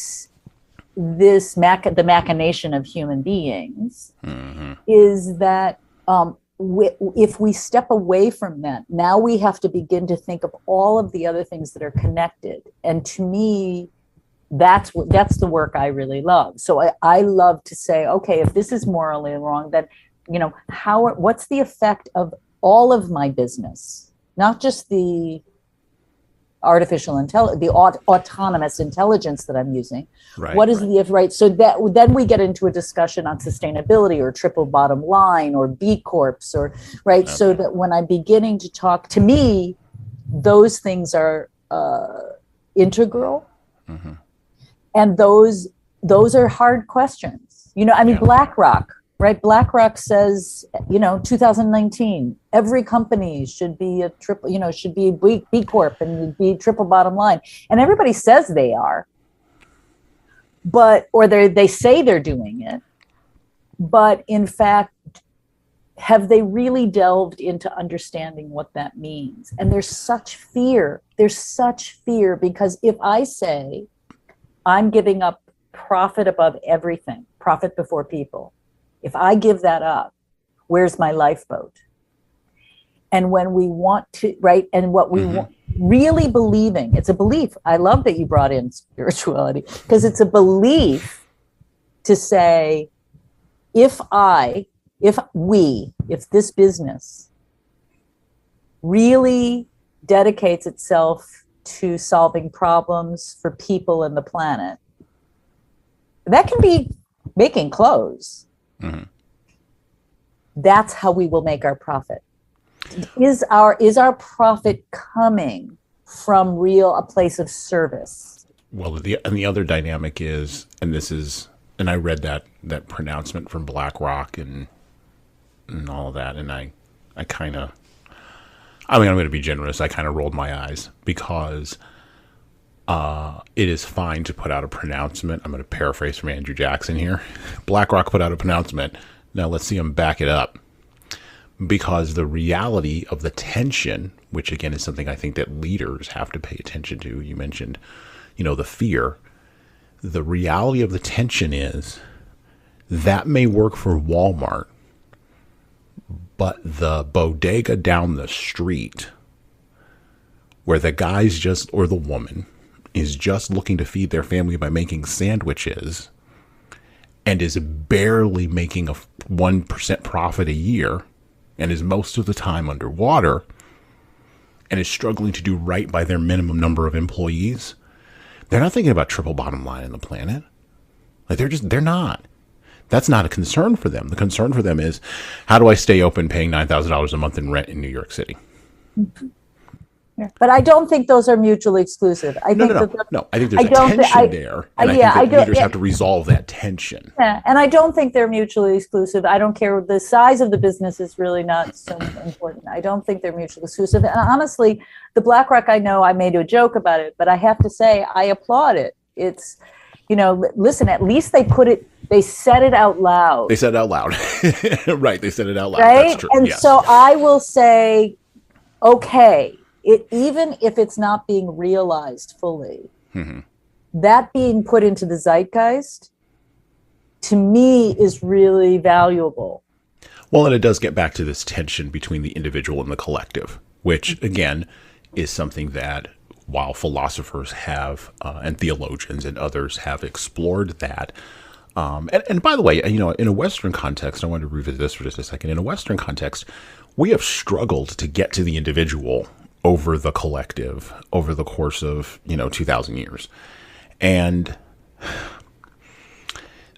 S2: machination of human beings is that. If we step away from that, now we have to begin to think of all of the other things that are connected. And to me, that's the work I really love. So I love to say, okay, if this is morally wrong, then, what's the effect of all of my business, not just the artificial intelligence, the autonomous intelligence that I'm using.
S1: Right.
S2: What is right? So that then we get into a discussion on sustainability or triple bottom line or B Corps or right. Okay. So that when I'm beginning to talk, to me, those things are integral, and those those are hard questions. BlackRock, right? BlackRock says, 2019, every company should be a triple, should be a B Corp and be triple bottom line. And everybody says they are, or they say they're doing it. But in fact, have they really delved into understanding what that means? And there's such fear. Because if I say I'm giving up profit above everything, profit before people, if I give that up, where's my lifeboat? And when we want to, right, and what we want, really believing, it's a belief. I love that you brought in spirituality, because it's a belief to say, if this business really dedicates itself to solving problems for people and the planet, that can be making clothes. Mm-hmm. That's how we will make our profit. Is our profit coming from a place of service?
S1: Well, the other dynamic is, and I read that pronouncement from BlackRock and all of that, and I'm going to be generous. I kind of rolled my eyes, because it is fine to put out a pronouncement. I'm going to paraphrase from Andrew Jackson here. BlackRock put out a pronouncement. Now let's see them back it up. Because the reality of the tension, which again is something I think that leaders have to pay attention to. You mentioned, the fear. The reality of the tension is that may work for Walmart, but the bodega down the street, where the guy's or the woman is just looking to feed their family by making sandwiches and is barely making a 1% profit a year, and is most of the time underwater, and is struggling to do right by their minimum number of employees, they're not thinking about triple bottom line in the planet. Like, they're not. That's not a concern for them. The concern for them is, how do I stay open paying $9,000 a month in rent in New York City?
S2: Mm-hmm. Yeah. But I don't think those are mutually exclusive.
S1: No. I think there's a tension there, and I think that leaders have to resolve that tension.
S2: Yeah, and I don't think they're mutually exclusive. I don't care. The size of the business is really not so important. I don't think they're mutually exclusive. And honestly, the BlackRock, I know I made a joke about it, but I have to say I applaud it. It's, listen, at least they said it out loud.
S1: They said it out loud. Right, they said it out loud.
S2: Right?
S1: That's true.
S2: And
S1: yes.
S2: So I will say, okay, even if it's not being realized fully, that being put into the zeitgeist, to me, is really valuable.
S1: Well, and it does get back to this tension between the individual and the collective, which, again, is something that, while philosophers have, and theologians and others have explored that. And by the way, in a Western context, I want to revisit this for just a second. In a Western context, we have struggled to get to the individual over the collective over the course of 2,000 years, and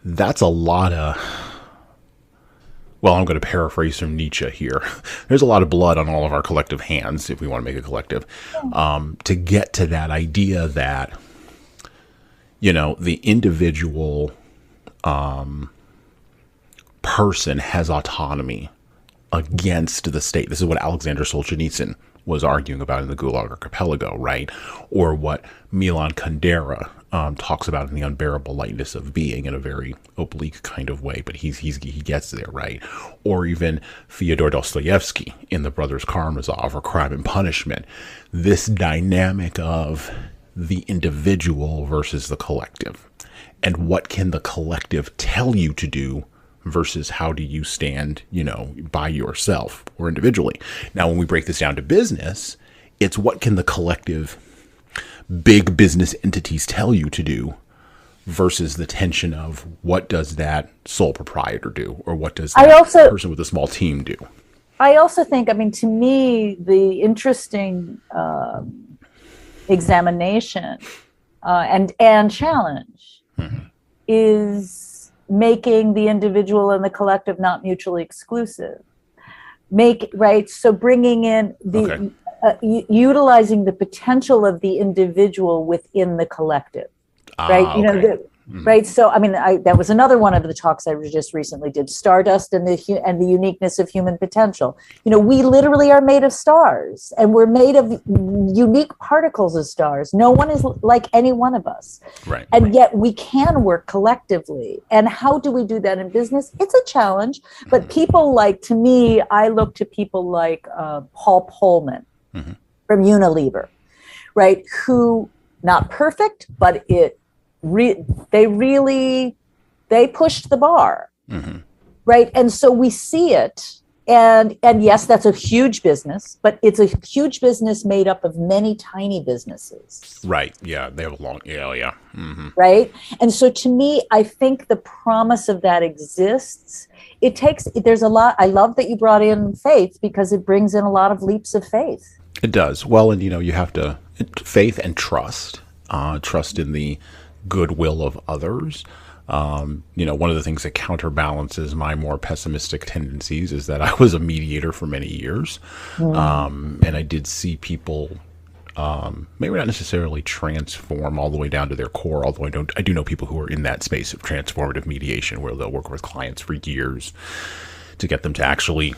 S1: that's a lot of, well, I'm going to paraphrase from Nietzsche here. There's a lot of blood on all of our collective hands, if we want to make a collective, to get to that idea that the individual person has autonomy against the state. This is what Alexander Solzhenitsyn was arguing about in the Gulag Archipelago, right? Or what Milan Kundera talks about in The Unbearable Lightness of Being, in a very oblique kind of way, but he gets there, right? Or even Fyodor Dostoevsky in The Brothers Karamazov, or Crime and Punishment. This dynamic of the individual versus the collective, and what can the collective tell you to do versus how do you stand, by yourself or individually. Now, when we break this down to business, it's what can the collective big business entities tell you to do versus the tension of what does that sole proprietor do, or what does that person with a small team do.
S2: I also think, to me, the interesting examination and challenge is making the individual and the collective not mutually exclusive. So bringing in utilizing the potential of the individual within the collective, right? Right. So, I mean, that was another one of the talks I just recently did, Stardust and the uniqueness of human potential. We literally are made of stars, and we're made of unique particles of stars. No one is like any one of us.
S1: Right.
S2: And yet we can work collectively. And how do we do that in business? It's a challenge. But people to me, I look to people like Paul Pullman from Unilever, right? Who, not perfect, but they pushed the bar, right? And so we see it, and yes, that's a huge business, but it's a huge business made up of many tiny businesses.
S1: Right. Yeah. They have a long. Yeah. Yeah.
S2: Right. And so to me, I think the promise of that exists. There's a lot. I love that you brought in faith, because it brings in a lot of leaps of faith.
S1: It does. Well, and you have to faith and trust in the goodwill of others. One of the things that counterbalances my more pessimistic tendencies is that I was a mediator for many years. And I did see people, maybe not necessarily transform all the way down to their core, although I do know people who are in that space of transformative mediation, where they'll work with clients for years to get them to actually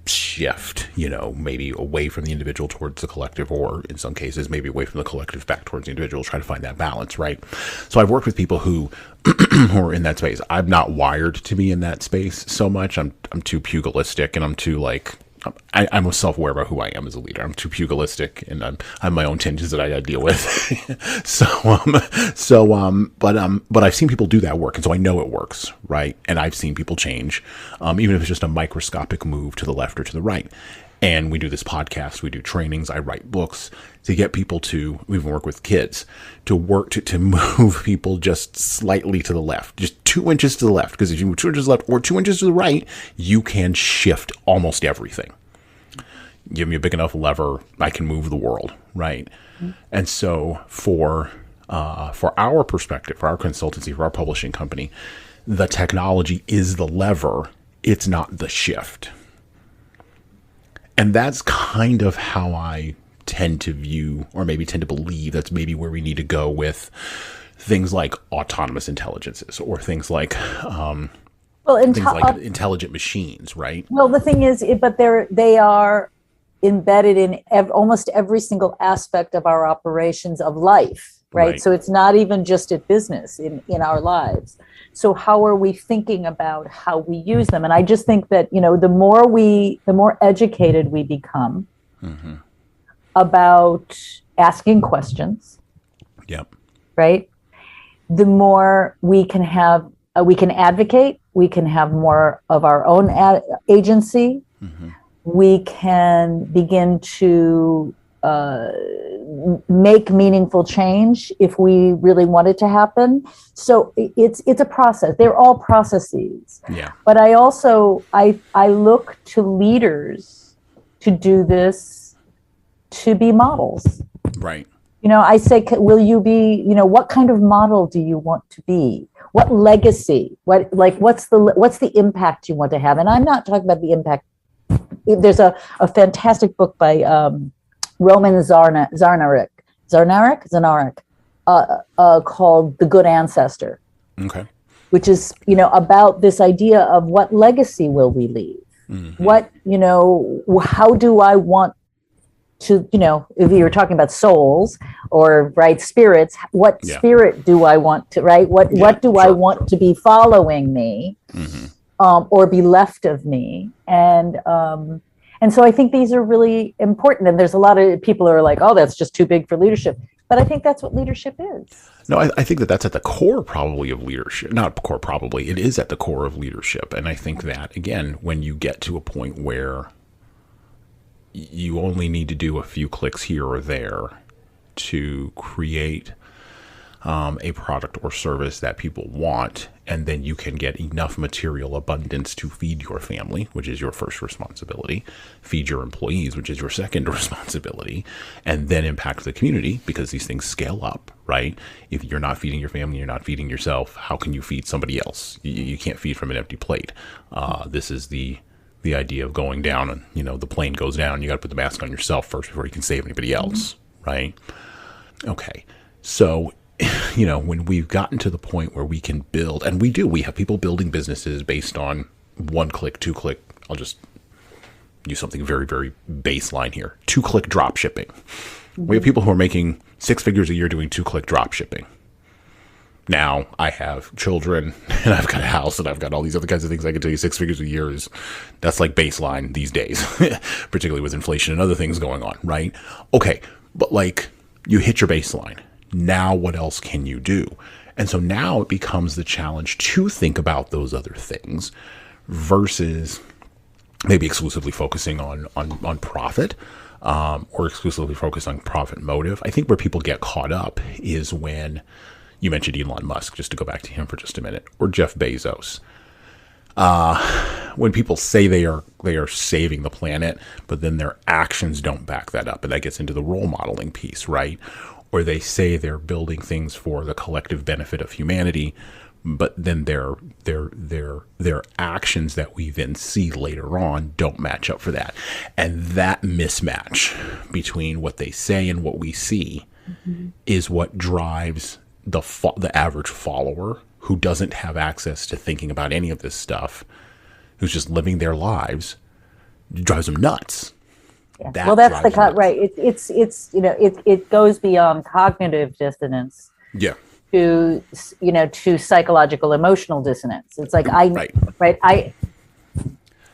S1: shift, maybe away from the individual towards the collective, or in some cases, maybe away from the collective back towards the individual, try to find that balance, right? So I've worked with people who are in that space. I'm not wired to be in that space so much. I'm too pugilistic, and I'm too I'm self-aware about who I am as a leader. I'm too pugilistic, and I have my own tensions that I deal with. But I've seen people do that work, and so I know it works, right? And I've seen people change, even if it's just a microscopic move to the left or to the right. And we do this podcast, we do trainings, I write books to get people to, we even work with kids, to work to move people just slightly to the left, just 2 inches to the left. Because if you move 2 inches left or 2 inches to the right, you can shift almost everything. Give me a big enough lever, I can move the world, right? And so for our perspective, for our consultancy, for our publishing company, the technology is the lever, it's not the shift. And that's kind of how I tend to view, or maybe tend to believe, that's maybe where we need to go with things like autonomous intelligences, or things like intelligent machines, right?
S2: Well, the thing is, but they are embedded in almost every single aspect of our operations of life, right? So it's not even just at business, in our lives. So how are we thinking about how we use them? And I just think that, the more educated we become about asking questions, right? The more we can advocate, we can have more of our own agency. We can begin to make meaningful change if we really want it to happen. So it's a process. They're all processes.
S1: Yeah.
S2: But I also I look to leaders to do this, to be models.
S1: Right.
S2: I say, will you be, what kind of model do you want to be? What legacy? What's the impact you want to have? And I'm not talking about the impact. There's a fantastic book by Roman Zarnarik, called The Good Ancestor.
S1: Okay.
S2: Which is, about this idea of what legacy will we leave? What, how do I want to, if you were talking about souls or spirits, what spirit do I want to, what do I want to be following me, or be left of me? And so I think these are really important. And there's a lot of people who are like, oh, that's just too big for leadership. But I think that's what leadership is.
S1: No, I think that's at the core probably of leadership. Not core probably. It is at the core of leadership. And I think that, again, when you get to a point where you only need to do a few clicks here or there to create a product or service that people want, and then you can get enough material abundance to feed your family, which is your first responsibility, feed your employees, which is your second responsibility, and then impact the community, because these things scale up, right? If you're not feeding your family, you're not feeding yourself, how can you feed somebody else? You can't feed from an empty plate. This is the idea of going down, and the plane goes down, you got to put the mask on yourself first before you can save anybody else, right? Okay, so when we've gotten to the point where we can build, and we have people building businesses based on 1-click, 2-click. I'll just use something very, very baseline here. 2-click drop shipping. We have people who are making 6 figures a year doing 2-click drop shipping. Now I have children and I've got a house and I've got all these other kinds of things. I can tell you 6 figures a year that's like baseline these days, particularly with inflation and other things going on, right? Okay. But like you hit your baseline. Now what else can you do? And so now it becomes the challenge to think about those other things versus maybe exclusively focusing on profit, or exclusively focus on profit motive. I think where people get caught up is when you mentioned Elon Musk, just to go back to him for just a minute, or Jeff Bezos. When people say they are saving the planet, but then their actions don't back that up, and that gets into the role modeling piece, right? Or they say they're building things for the collective benefit of humanity, but then their actions that we then see later on don't match up for that. And that mismatch between what they say and what we see is what drives the average follower who doesn't have access to thinking about any of this stuff, who's just living their lives, drives them nuts.
S2: Yeah. Well, that's the cut, right? It goes beyond cognitive dissonance.
S1: Yeah.
S2: To psychological emotional dissonance. It's like
S1: it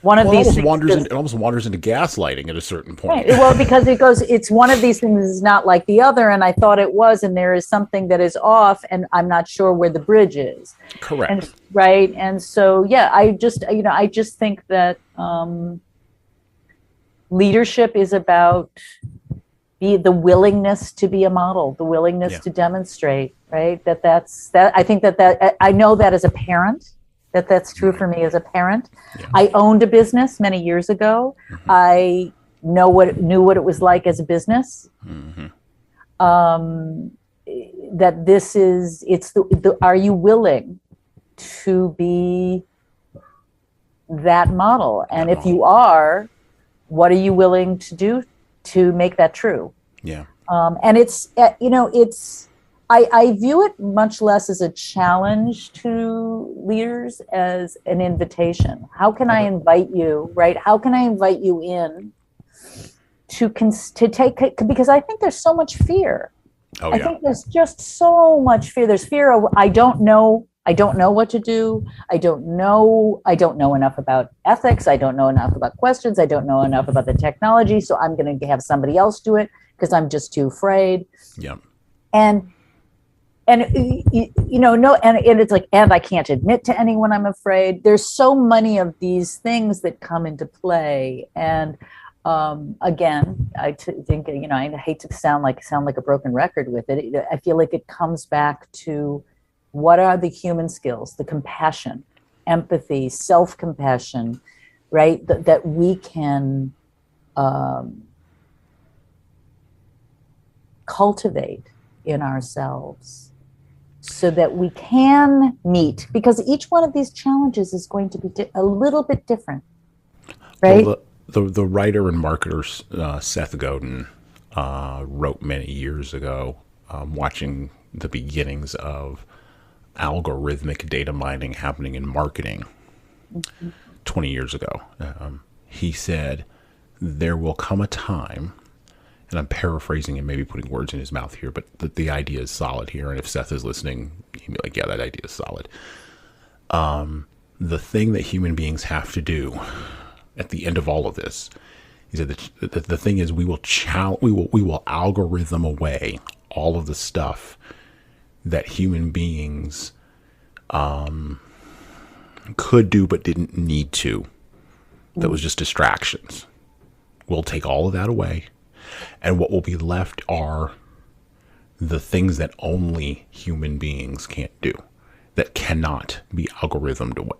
S1: almost wanders into gaslighting at a certain point.
S2: Right. Well, because it's one of these things is not like the other, and I thought it was, and there is something that is off, and I'm not sure where the bridge is.
S1: Correct.
S2: And, right. And so, I just think that leadership is about the willingness to be a model, the willingness to demonstrate, right? That's I think that I know that as a parent, that's true for me as a parent. Yeah. I owned a business many years ago. Mm-hmm. I knew what it was like as a business. Mm-hmm. That this is, are you willing to be that model? And if you are, what are you willing to do to make that true?
S1: Yeah.
S2: And I view it much less as a challenge to leaders as an invitation. How can I invite you, right? How can I invite you in to take, because I think there's so much fear. I think there's just so much fear. There's fear of, I don't know what to do. I don't know enough about ethics. I don't know enough about questions. I don't know enough about the technology. So I'm going to have somebody else do it because I'm just too afraid.
S1: Yeah.
S2: And it's like, and I can't admit to anyone I'm afraid. There's so many of these things that come into play. And again, I think, I hate to sound like a broken record with it. I feel like it comes back to what are the human skills, the compassion, empathy, self-compassion, right? That we can cultivate in ourselves so that we can meet, because each one of these challenges is going to be a little bit different, right?
S1: Well, the writer and marketer Seth Godin wrote many years ago, watching the beginnings of algorithmic data mining happening in marketing 20 years ago. He said, there will come a time, and I'm paraphrasing and maybe putting words in his mouth here, but the idea is solid here. And if Seth is listening, he'd be like, yeah, that idea is solid. The thing that human beings have to do at the end of all of this, he said that the thing is we will algorithm away all of the stuff that human beings could do but didn't need to. That was just distractions. We'll take all of that away. And what will be left are the things that only human beings can't do, that cannot be algorithmed away.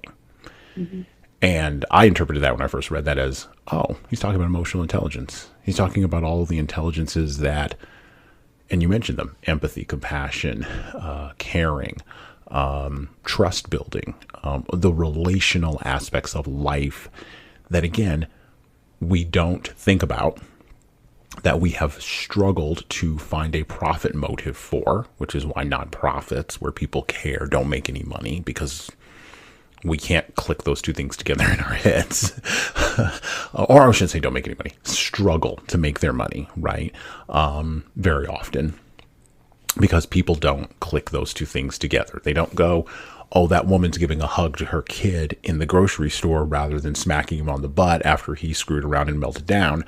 S1: Mm-hmm. And I interpreted that when I first read that as, oh, he's talking about emotional intelligence. He's talking about all of the intelligences that, and you mentioned them, empathy, compassion, caring, trust building, the relational aspects of life that, again, we don't think about. that we have struggled to find a profit motive for, which is why nonprofits, where people care, don't make any money, because we can't click those two things together in our heads. Or I shouldn't say don't make any money, struggle to make their money, right? Very often, because people don't click those two things together. They don't go, oh, that woman's giving a hug to her kid in the grocery store rather than smacking him on the butt after he screwed around and melted down.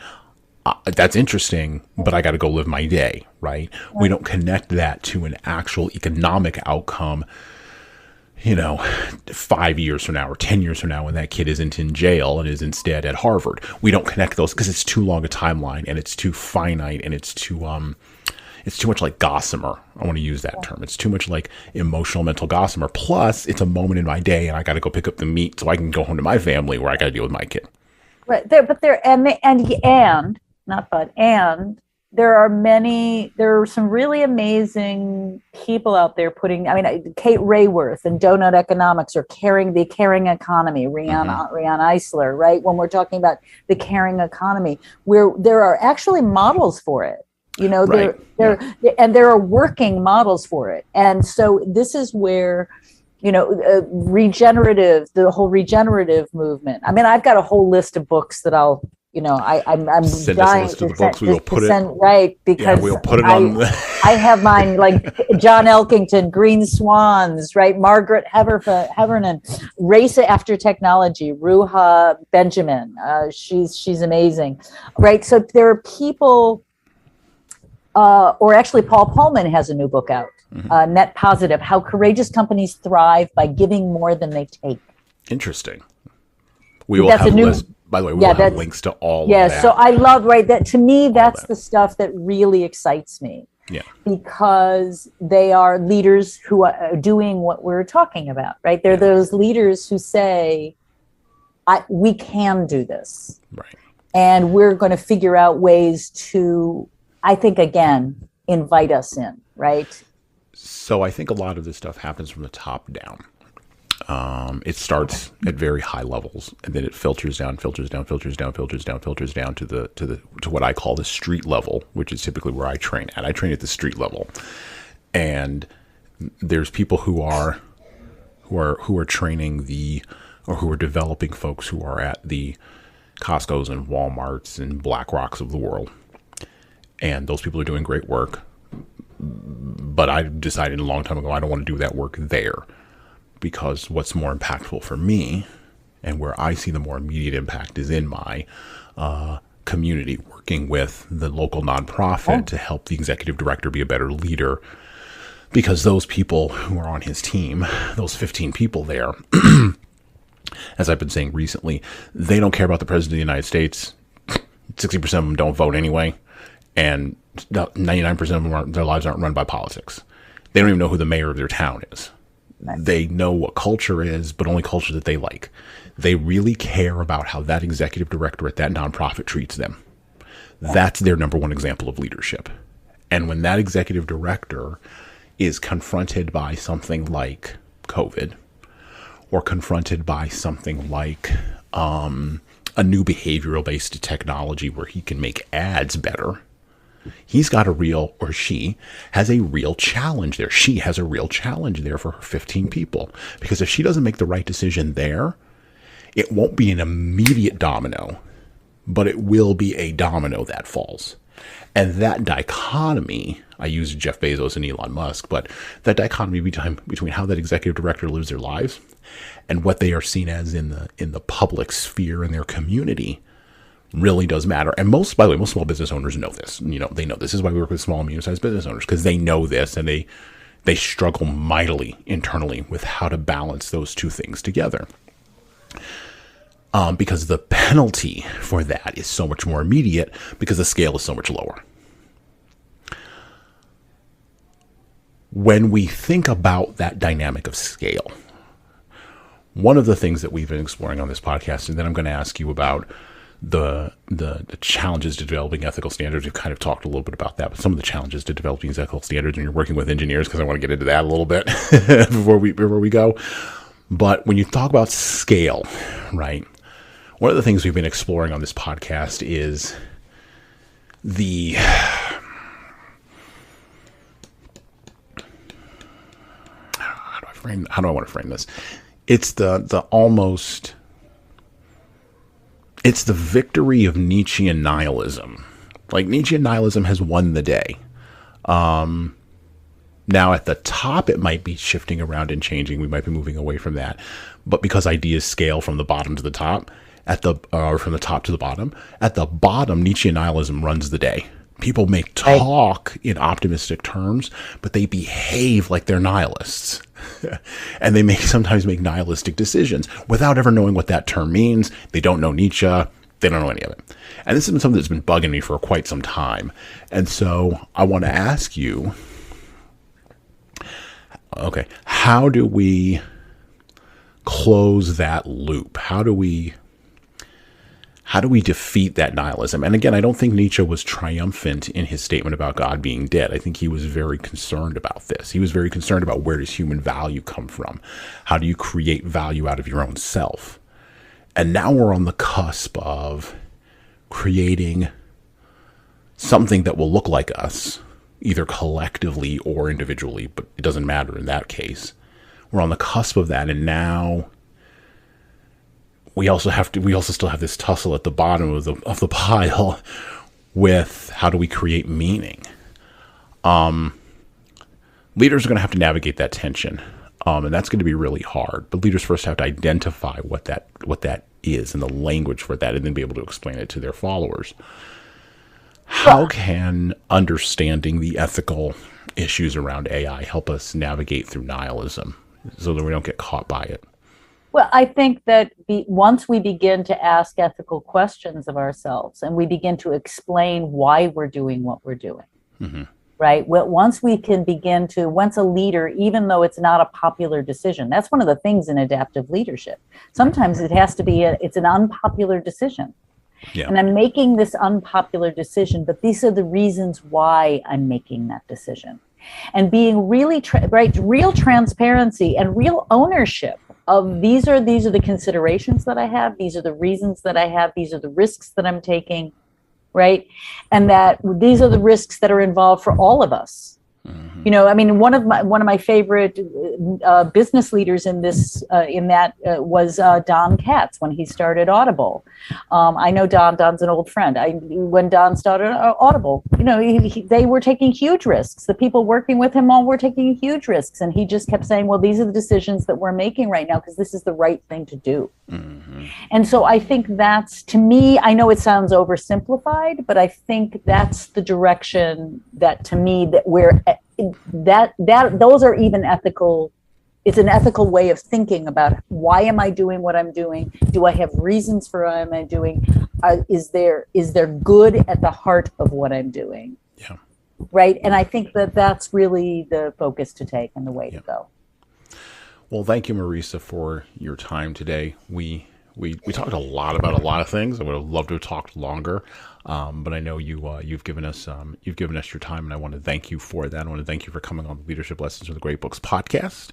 S1: That's interesting, but I got to go live my day, right? We don't connect that to an actual economic outcome, 5 years from now or 10 years from now, when that kid isn't in jail and is instead at Harvard. We don't connect those because it's too long a timeline, and it's too finite, and it's too much like gossamer. I want to use that term. It's too much like emotional mental gossamer. Plus, it's a moment in my day, and I got to go pick up the meat so I can go home to my family where I got to deal with my kid.
S2: Right there, but there and not but and there are some really amazing people out there Kate Rayworth and Donut Economics, or the caring economy, Rihanna Eisler, right? When we're talking about the caring economy, where there are actually models for it,
S1: Right.
S2: and there are working models for it. And so this is where, the whole regenerative movement. I've got a whole list of books that I'm
S1: send
S2: dying
S1: us a list of the
S2: to
S1: books. We will put
S2: send, right, because
S1: we'll put it on.
S2: I have mine, like John Elkington, Green Swans, right? Margaret Heffernan, Race After Technology, Ruha Benjamin. She's amazing, right? So there are people, or actually Paul Pullman has a new book out, Net Positive: How Courageous Companies Thrive by Giving More Than They Take.
S1: Interesting. We will have a list. By the way, we'll have links to all of that.
S2: Yeah, so I love, right, that to me, that's the stuff that really excites me.
S1: Yeah.
S2: Because they are leaders who are doing what we're talking about, right? They're those leaders who say, we can do this.
S1: Right.
S2: And we're going to figure out ways to, I think, again, invite us in, right?
S1: So I think a lot of this stuff happens from the top down. It starts at very high levels, and then it filters down to what I call the street level, which is typically where I train at. I train at the street level, and there's people who are training who are developing folks who are at the Costco's and Walmarts and BlackRocks of the world, and those people are doing great work. But I decided a long time ago I don't want to do that work there. Because what's more impactful for me, and where I see the more immediate impact, is in my community, working with the local nonprofit to help the executive director be a better leader. Because those people who are on his team, those 15 people there, as I've been saying recently, they don't care about the president of the United States. 60% of them don't vote anyway. And 99% of them their lives aren't run by politics. They don't even know who the mayor of their town is. They know what culture is, but only culture that they like. They really care about how that executive director at that nonprofit treats them. That's their number one example of leadership. And when that executive director is confronted by something like COVID, or confronted by something like a new behavioral-based technology where he can make ads better, he's got she has a real challenge there. She has a real challenge there for her 15 people. Because if she doesn't make the right decision there, it won't be an immediate domino, but it will be a domino that falls. And that dichotomy, I use Jeff Bezos and Elon Musk, but that dichotomy between how that executive director lives their lives and what they are seen as in the public sphere in their community really does matter. And most small business owners know this. They know this is why we work with small and medium-sized business owners, because they know this, and they struggle mightily internally with how to balance those two things together. Because the penalty for that is so much more immediate, because the scale is so much lower. When we think about that dynamic of scale, one of the things that we've been exploring on this podcast, and then I'm going to ask you about the challenges to developing ethical standards. We've kind of talked a little bit about that, but some of the challenges to developing these ethical standards when you're working with engineers, because I want to get into that a little bit before we go. But when you talk about scale, right, one of the things we've been exploring on this podcast is the how do I want to frame this? It's the almost, it's the victory of Nietzschean nihilism. Like, Nietzschean nihilism has won the day. Now at the top, it might be shifting around and changing. We might be moving away from that, but because ideas scale from the bottom to the top, or from the top to the bottom, at the bottom, Nietzschean nihilism runs the day. People may talk in optimistic terms, but they behave like they're nihilists. And they may sometimes make nihilistic decisions without ever knowing what that term means. They don't know Nietzsche. They don't know any of it. And this has been something that's been bugging me for quite some time. And so I want to ask you, okay, how do we close that loop? How do we defeat that nihilism? And again, I don't think Nietzsche was triumphant in his statement about God being dead. I think he was very concerned about this. He was very concerned about, where does human value come from? How do you create value out of your own self? And now we're on the cusp of creating something that will look like us, either collectively or individually, but it doesn't matter in that case. We're on the cusp of that, and now we also still have this tussle at the bottom of the pile with, how do we create meaning? Leaders are going to have to navigate that tension, and that's going to be really hard. But leaders first have to identify what that is and the language for that, and then be able to explain it to their followers. How can understanding the ethical issues around AI help us navigate through nihilism so that we don't get caught by it?
S2: Well, I think that once we begin to ask ethical questions of ourselves, and we begin to explain why we're doing what we're doing, right? Well, once a leader, even though it's not a popular decision, that's one of the things in adaptive leadership. Sometimes it has to be, it's an unpopular decision. Yeah. And I'm making this unpopular decision, but these are the reasons why I'm making that decision. And being really, real transparency and real ownership of these are the considerations that I have, these are the reasons that I have, these are the risks that I'm taking, right? And that these are the risks that are involved for all of us. You know, I mean, one of my favorite business leaders in that was Don Katz when he started Audible. I know Don. Don's an old friend. When Don started Audible, you know, they were taking huge risks. The people working with him all were taking huge risks, and he just kept saying, "Well, these are the decisions that we're making right now because this is the right thing to do." And so I think that's, to me, I know it sounds oversimplified, but I think that's the direction that, to me, those are even ethical. It's an ethical way of thinking about, why am I doing what I'm doing? Do I have reasons for what am I doing? Is there good at the heart of what I'm doing?
S1: Yeah. Right.
S2: And I think that's really the focus to take and the way to go.
S1: Well, thank you, Marisa, for your time today. We talked a lot about a lot of things. I would have loved to have talked longer, but I know you've given us your time, and I want to thank you for that. I want to thank you for coming on the Leadership Lessons from the Great Books podcast.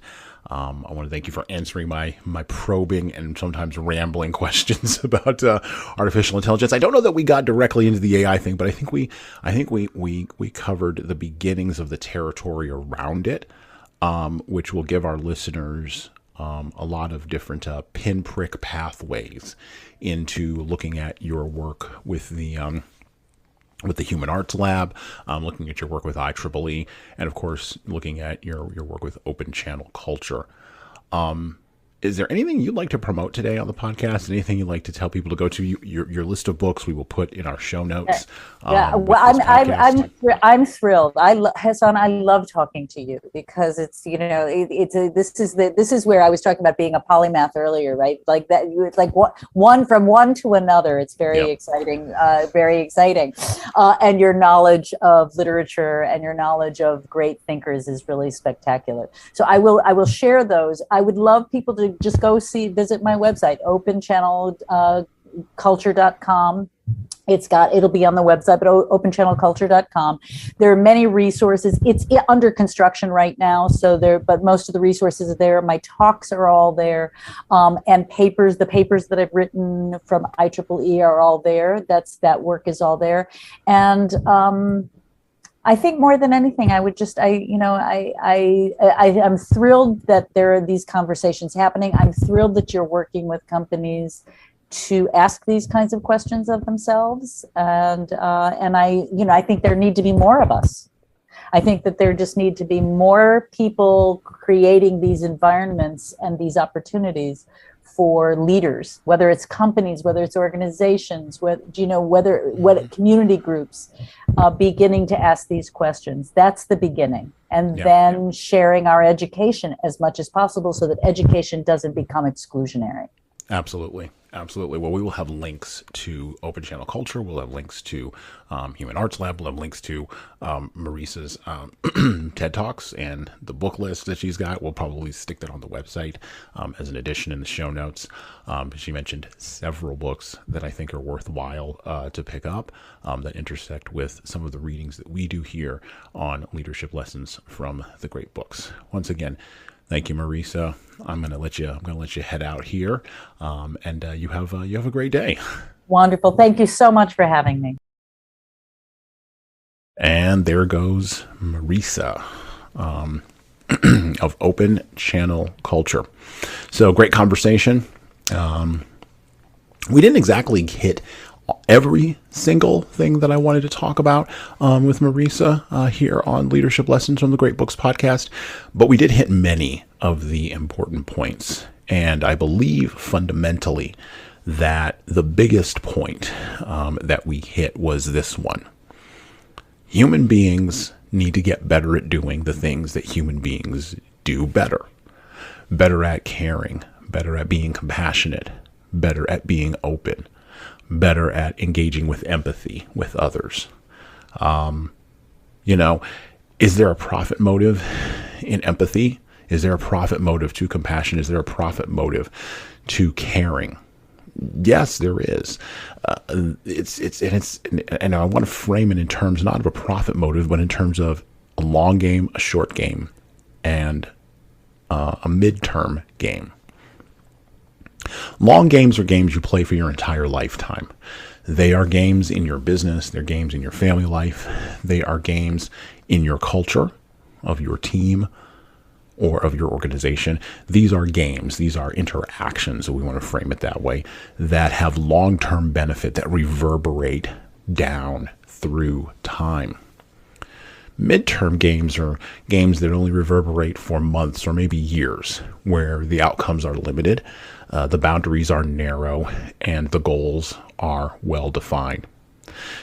S1: I want to thank you for answering my probing and sometimes rambling questions about artificial intelligence. I don't know that we got directly into the AI thing, but I think we covered the beginnings of the territory around it, which will give our listeners a lot of different pinprick pathways into looking at your work with the Human Arts Lab, looking at your work with IEEE, and of course, looking at your work with Open Channel Culture. Is there anything you'd like to promote today on the podcast? Anything you'd like to tell people to go to? Your list of books we will put in our show notes.
S2: Well, I'm thrilled. Hassan, I love talking to you because it's, you know, this is where I was talking about being a polymath earlier, right? Like that, it's like one from one to another. It's very exciting, very exciting. And your knowledge of literature and your knowledge of great thinkers is really spectacular. So I will share those. I would love people to just visit my website, openchannelculture.com. It'll be on the website, but openchannelculture.com. There are many resources. It's under construction right now. But most of the resources are there. My talks are all there. And the papers that I've written from IEEE are all there. That work is all there. And, I think more than anything, I'm thrilled that there are these conversations happening. I'm thrilled that you're working with companies to ask these kinds of questions of themselves. And I think there need to be more of us. I think that there just need to be more people creating these environments and these opportunities for leaders, whether it's companies, whether it's organizations, what community groups, beginning to ask these questions. That's the beginning. And then sharing our education as much as possible so that education doesn't become exclusionary.
S1: Absolutely. Absolutely. Well, we will have links to Open Channel Culture. We'll have links to Human Arts Lab. We'll have links to Marisa's TED Talks and the book list that she's got. We'll probably stick that on the website as an addition in the show notes. She mentioned several books that I think are worthwhile to pick up that intersect with some of the readings that we do here on Leadership Lessons from the Great Books. Once again, thank you, Marisa. I'm going to let you head out here, and you have a great day.
S2: Wonderful. Thank you so much for having me.
S1: And there goes Marisa of Open Channel Culture. So great conversation. We didn't exactly hit every single thing that I wanted to talk about with Marisa here on Leadership Lessons from the Great Books podcast, but we did hit many of the important points. And I believe fundamentally that the biggest point that we hit was this one. Human beings need to get better at doing the things that human beings do better. Better at caring, better at being compassionate, better at being open, better at engaging with empathy with others. Is there a profit motive in empathy? Is there a profit motive to compassion? Is there a profit motive to caring? Yes, there is. And I want to frame it in terms not of a profit motive, but in terms of a long game, a short game, and a midterm game. Long games are games you play for your entire lifetime. They are games in your business. They're games in your family life. They are games in your culture, of your team, or of your organization. These are games. These are interactions, so we want to frame it that way, that have long-term benefit, that reverberate down through time. Midterm games are games that only reverberate for months or maybe years, where the outcomes are limited, the boundaries are narrow, and the goals are well defined.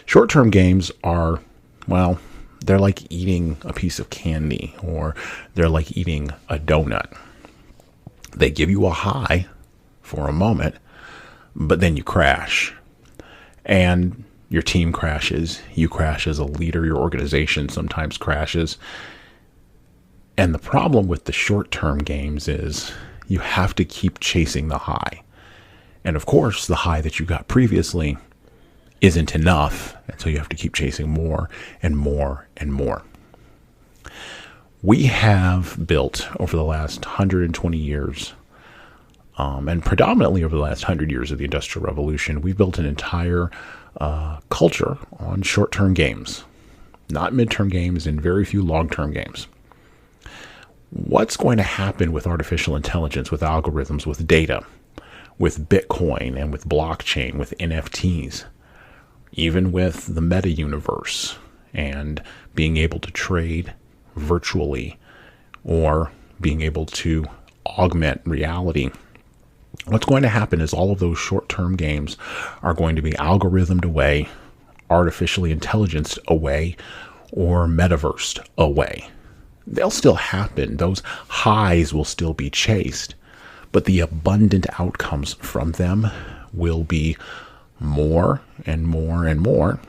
S1: Short-term games are, well, they're like eating a piece of candy, or they're like eating a donut. They give you a high for a moment, but then you crash. And your team crashes, you crash as a leader, your organization sometimes crashes. And the problem with the short-term games is you have to keep chasing the high. And of course, the high that you got previously isn't enough, and so you have to keep chasing more and more and more. We have built over the last 120 years, and predominantly over the last 100 years of the Industrial Revolution, we've built an entire culture on short-term games, not midterm games, and very few long-term games. What's going to happen with artificial intelligence, with algorithms, with data, with Bitcoin, and with blockchain, with NFTs, even with the meta universe and being able to trade virtually or being able to augment reality? What's going to happen is all of those short-term games are going to be algorithmed away, artificially intelligenced away, or metaversed away. They'll still happen. Those highs will still be chased, but the abundant outcomes from them will be more and more and more.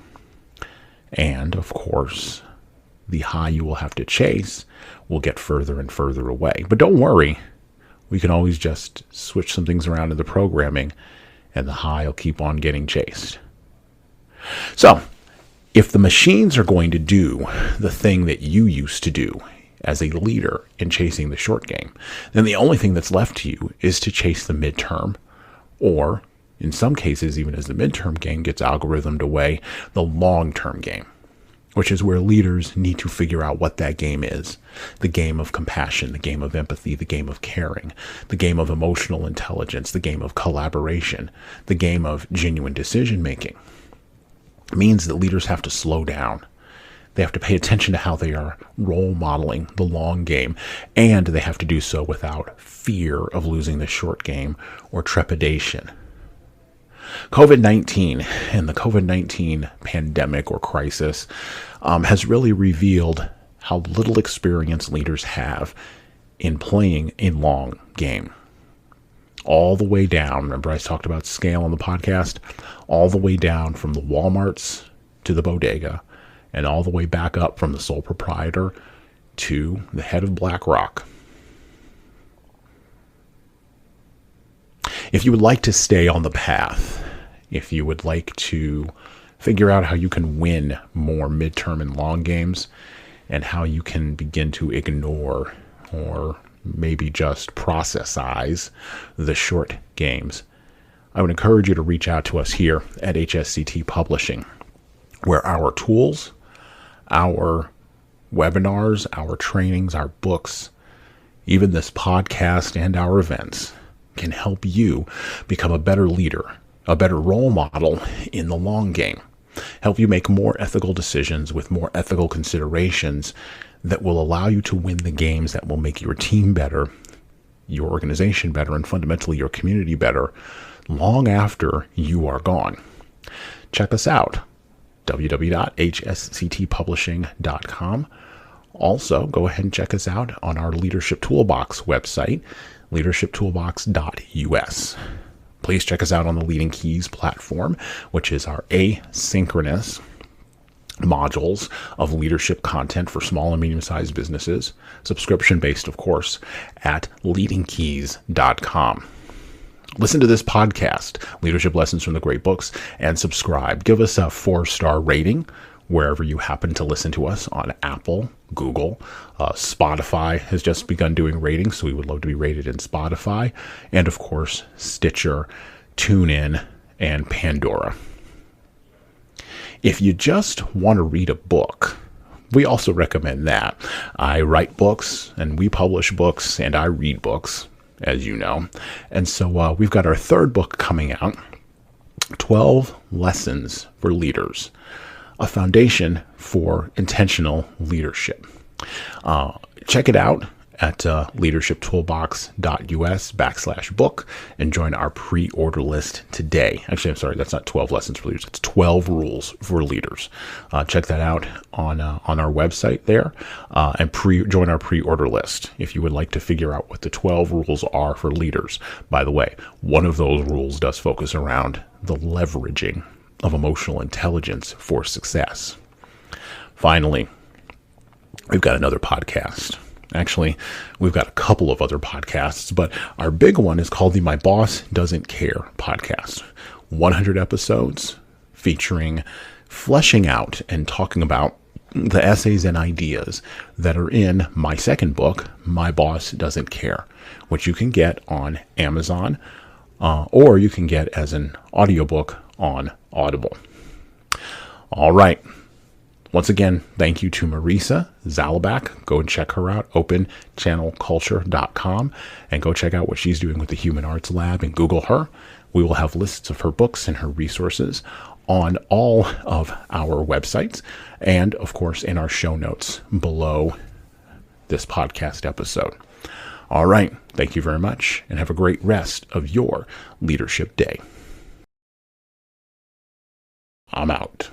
S1: And of course, the high you will have to chase will get further and further away. But don't worry, we can always just switch some things around in the programming, and the high will keep on getting chased. So, if the machines are going to do the thing that you used to do as a leader in chasing the short game, then the only thing that's left to you is to chase the midterm, or in some cases, even as the midterm game gets algorithmed away, the long-term game, which is where leaders need to figure out what that game is. The game of compassion, the game of empathy, the game of caring, the game of emotional intelligence, the game of collaboration, the game of genuine decision-making. It means that leaders have to slow down. They have to pay attention to how they are role modeling the long game, and they have to do so without fear of losing the short game or trepidation. COVID-19 and the COVID-19 pandemic or crisis has really revealed how little experience leaders have in playing a long game. All the way down, remember I talked about scale on the podcast, all the way down from the Walmarts to the bodega, and all the way back up from the sole proprietor to the head of BlackRock. If you would like to stay on the path, if you would like to figure out how you can win more midterm and long games, and how you can begin to ignore or maybe just processize the short games, I would encourage you to reach out to us here at HSCT Publishing, where our tools, our webinars, our trainings, our books, even this podcast and our events can help you become a better leader, a better role model in the long game, help you make more ethical decisions with more ethical considerations that will allow you to win the games that will make your team better, your organization better, and fundamentally your community better long after you are gone. Check us out, www.hsctpublishing.com. Also, go ahead and check us out on our Leadership Toolbox website, leadershiptoolbox.us. Please check us out on the Leading Keys platform, which is our asynchronous modules of leadership content for small and medium-sized businesses, subscription-based, of course, at leadingkeys.com. Listen to this podcast, Leadership Lessons from the Great Books, and subscribe. Give us a 4-star rating wherever you happen to listen to us on Apple, Google. Spotify has just begun doing ratings, so we would love to be rated in Spotify. And, of course, Stitcher, TuneIn, and Pandora. If you just want to read a book, we also recommend that. I write books, and we publish books, and I read books, as you know. And so we've got our third book coming out, 12 Lessons for Leaders, a foundation for intentional leadership. Check it out at leadershiptoolbox.us/book and join our pre-order list today. Actually, I'm sorry, that's not 12 lessons for leaders. It's 12 rules for leaders. Check that out on our website there and join our pre-order list if you would like to figure out what the 12 rules are for leaders. By the way, one of those rules does focus around the leveraging of emotional intelligence for success. Finally, we've got another podcast. Actually, we've got a couple of other podcasts, but our big one is called the My Boss Doesn't Care podcast. 100 episodes featuring fleshing out and talking about the essays and ideas that are in my second book, My Boss Doesn't Care, which you can get on Amazon, or you can get as an audiobook on Audible. All right. Once again, thank you to Marisa Zalabak. Go and check her out, openchannelculture.com, and go check out what she's doing with the Human Arts Lab and Google her. We will have lists of her books and her resources on all of our websites and, of course, in our show notes below this podcast episode. All right. Thank you very much, and have a great rest of your leadership day. I'm out.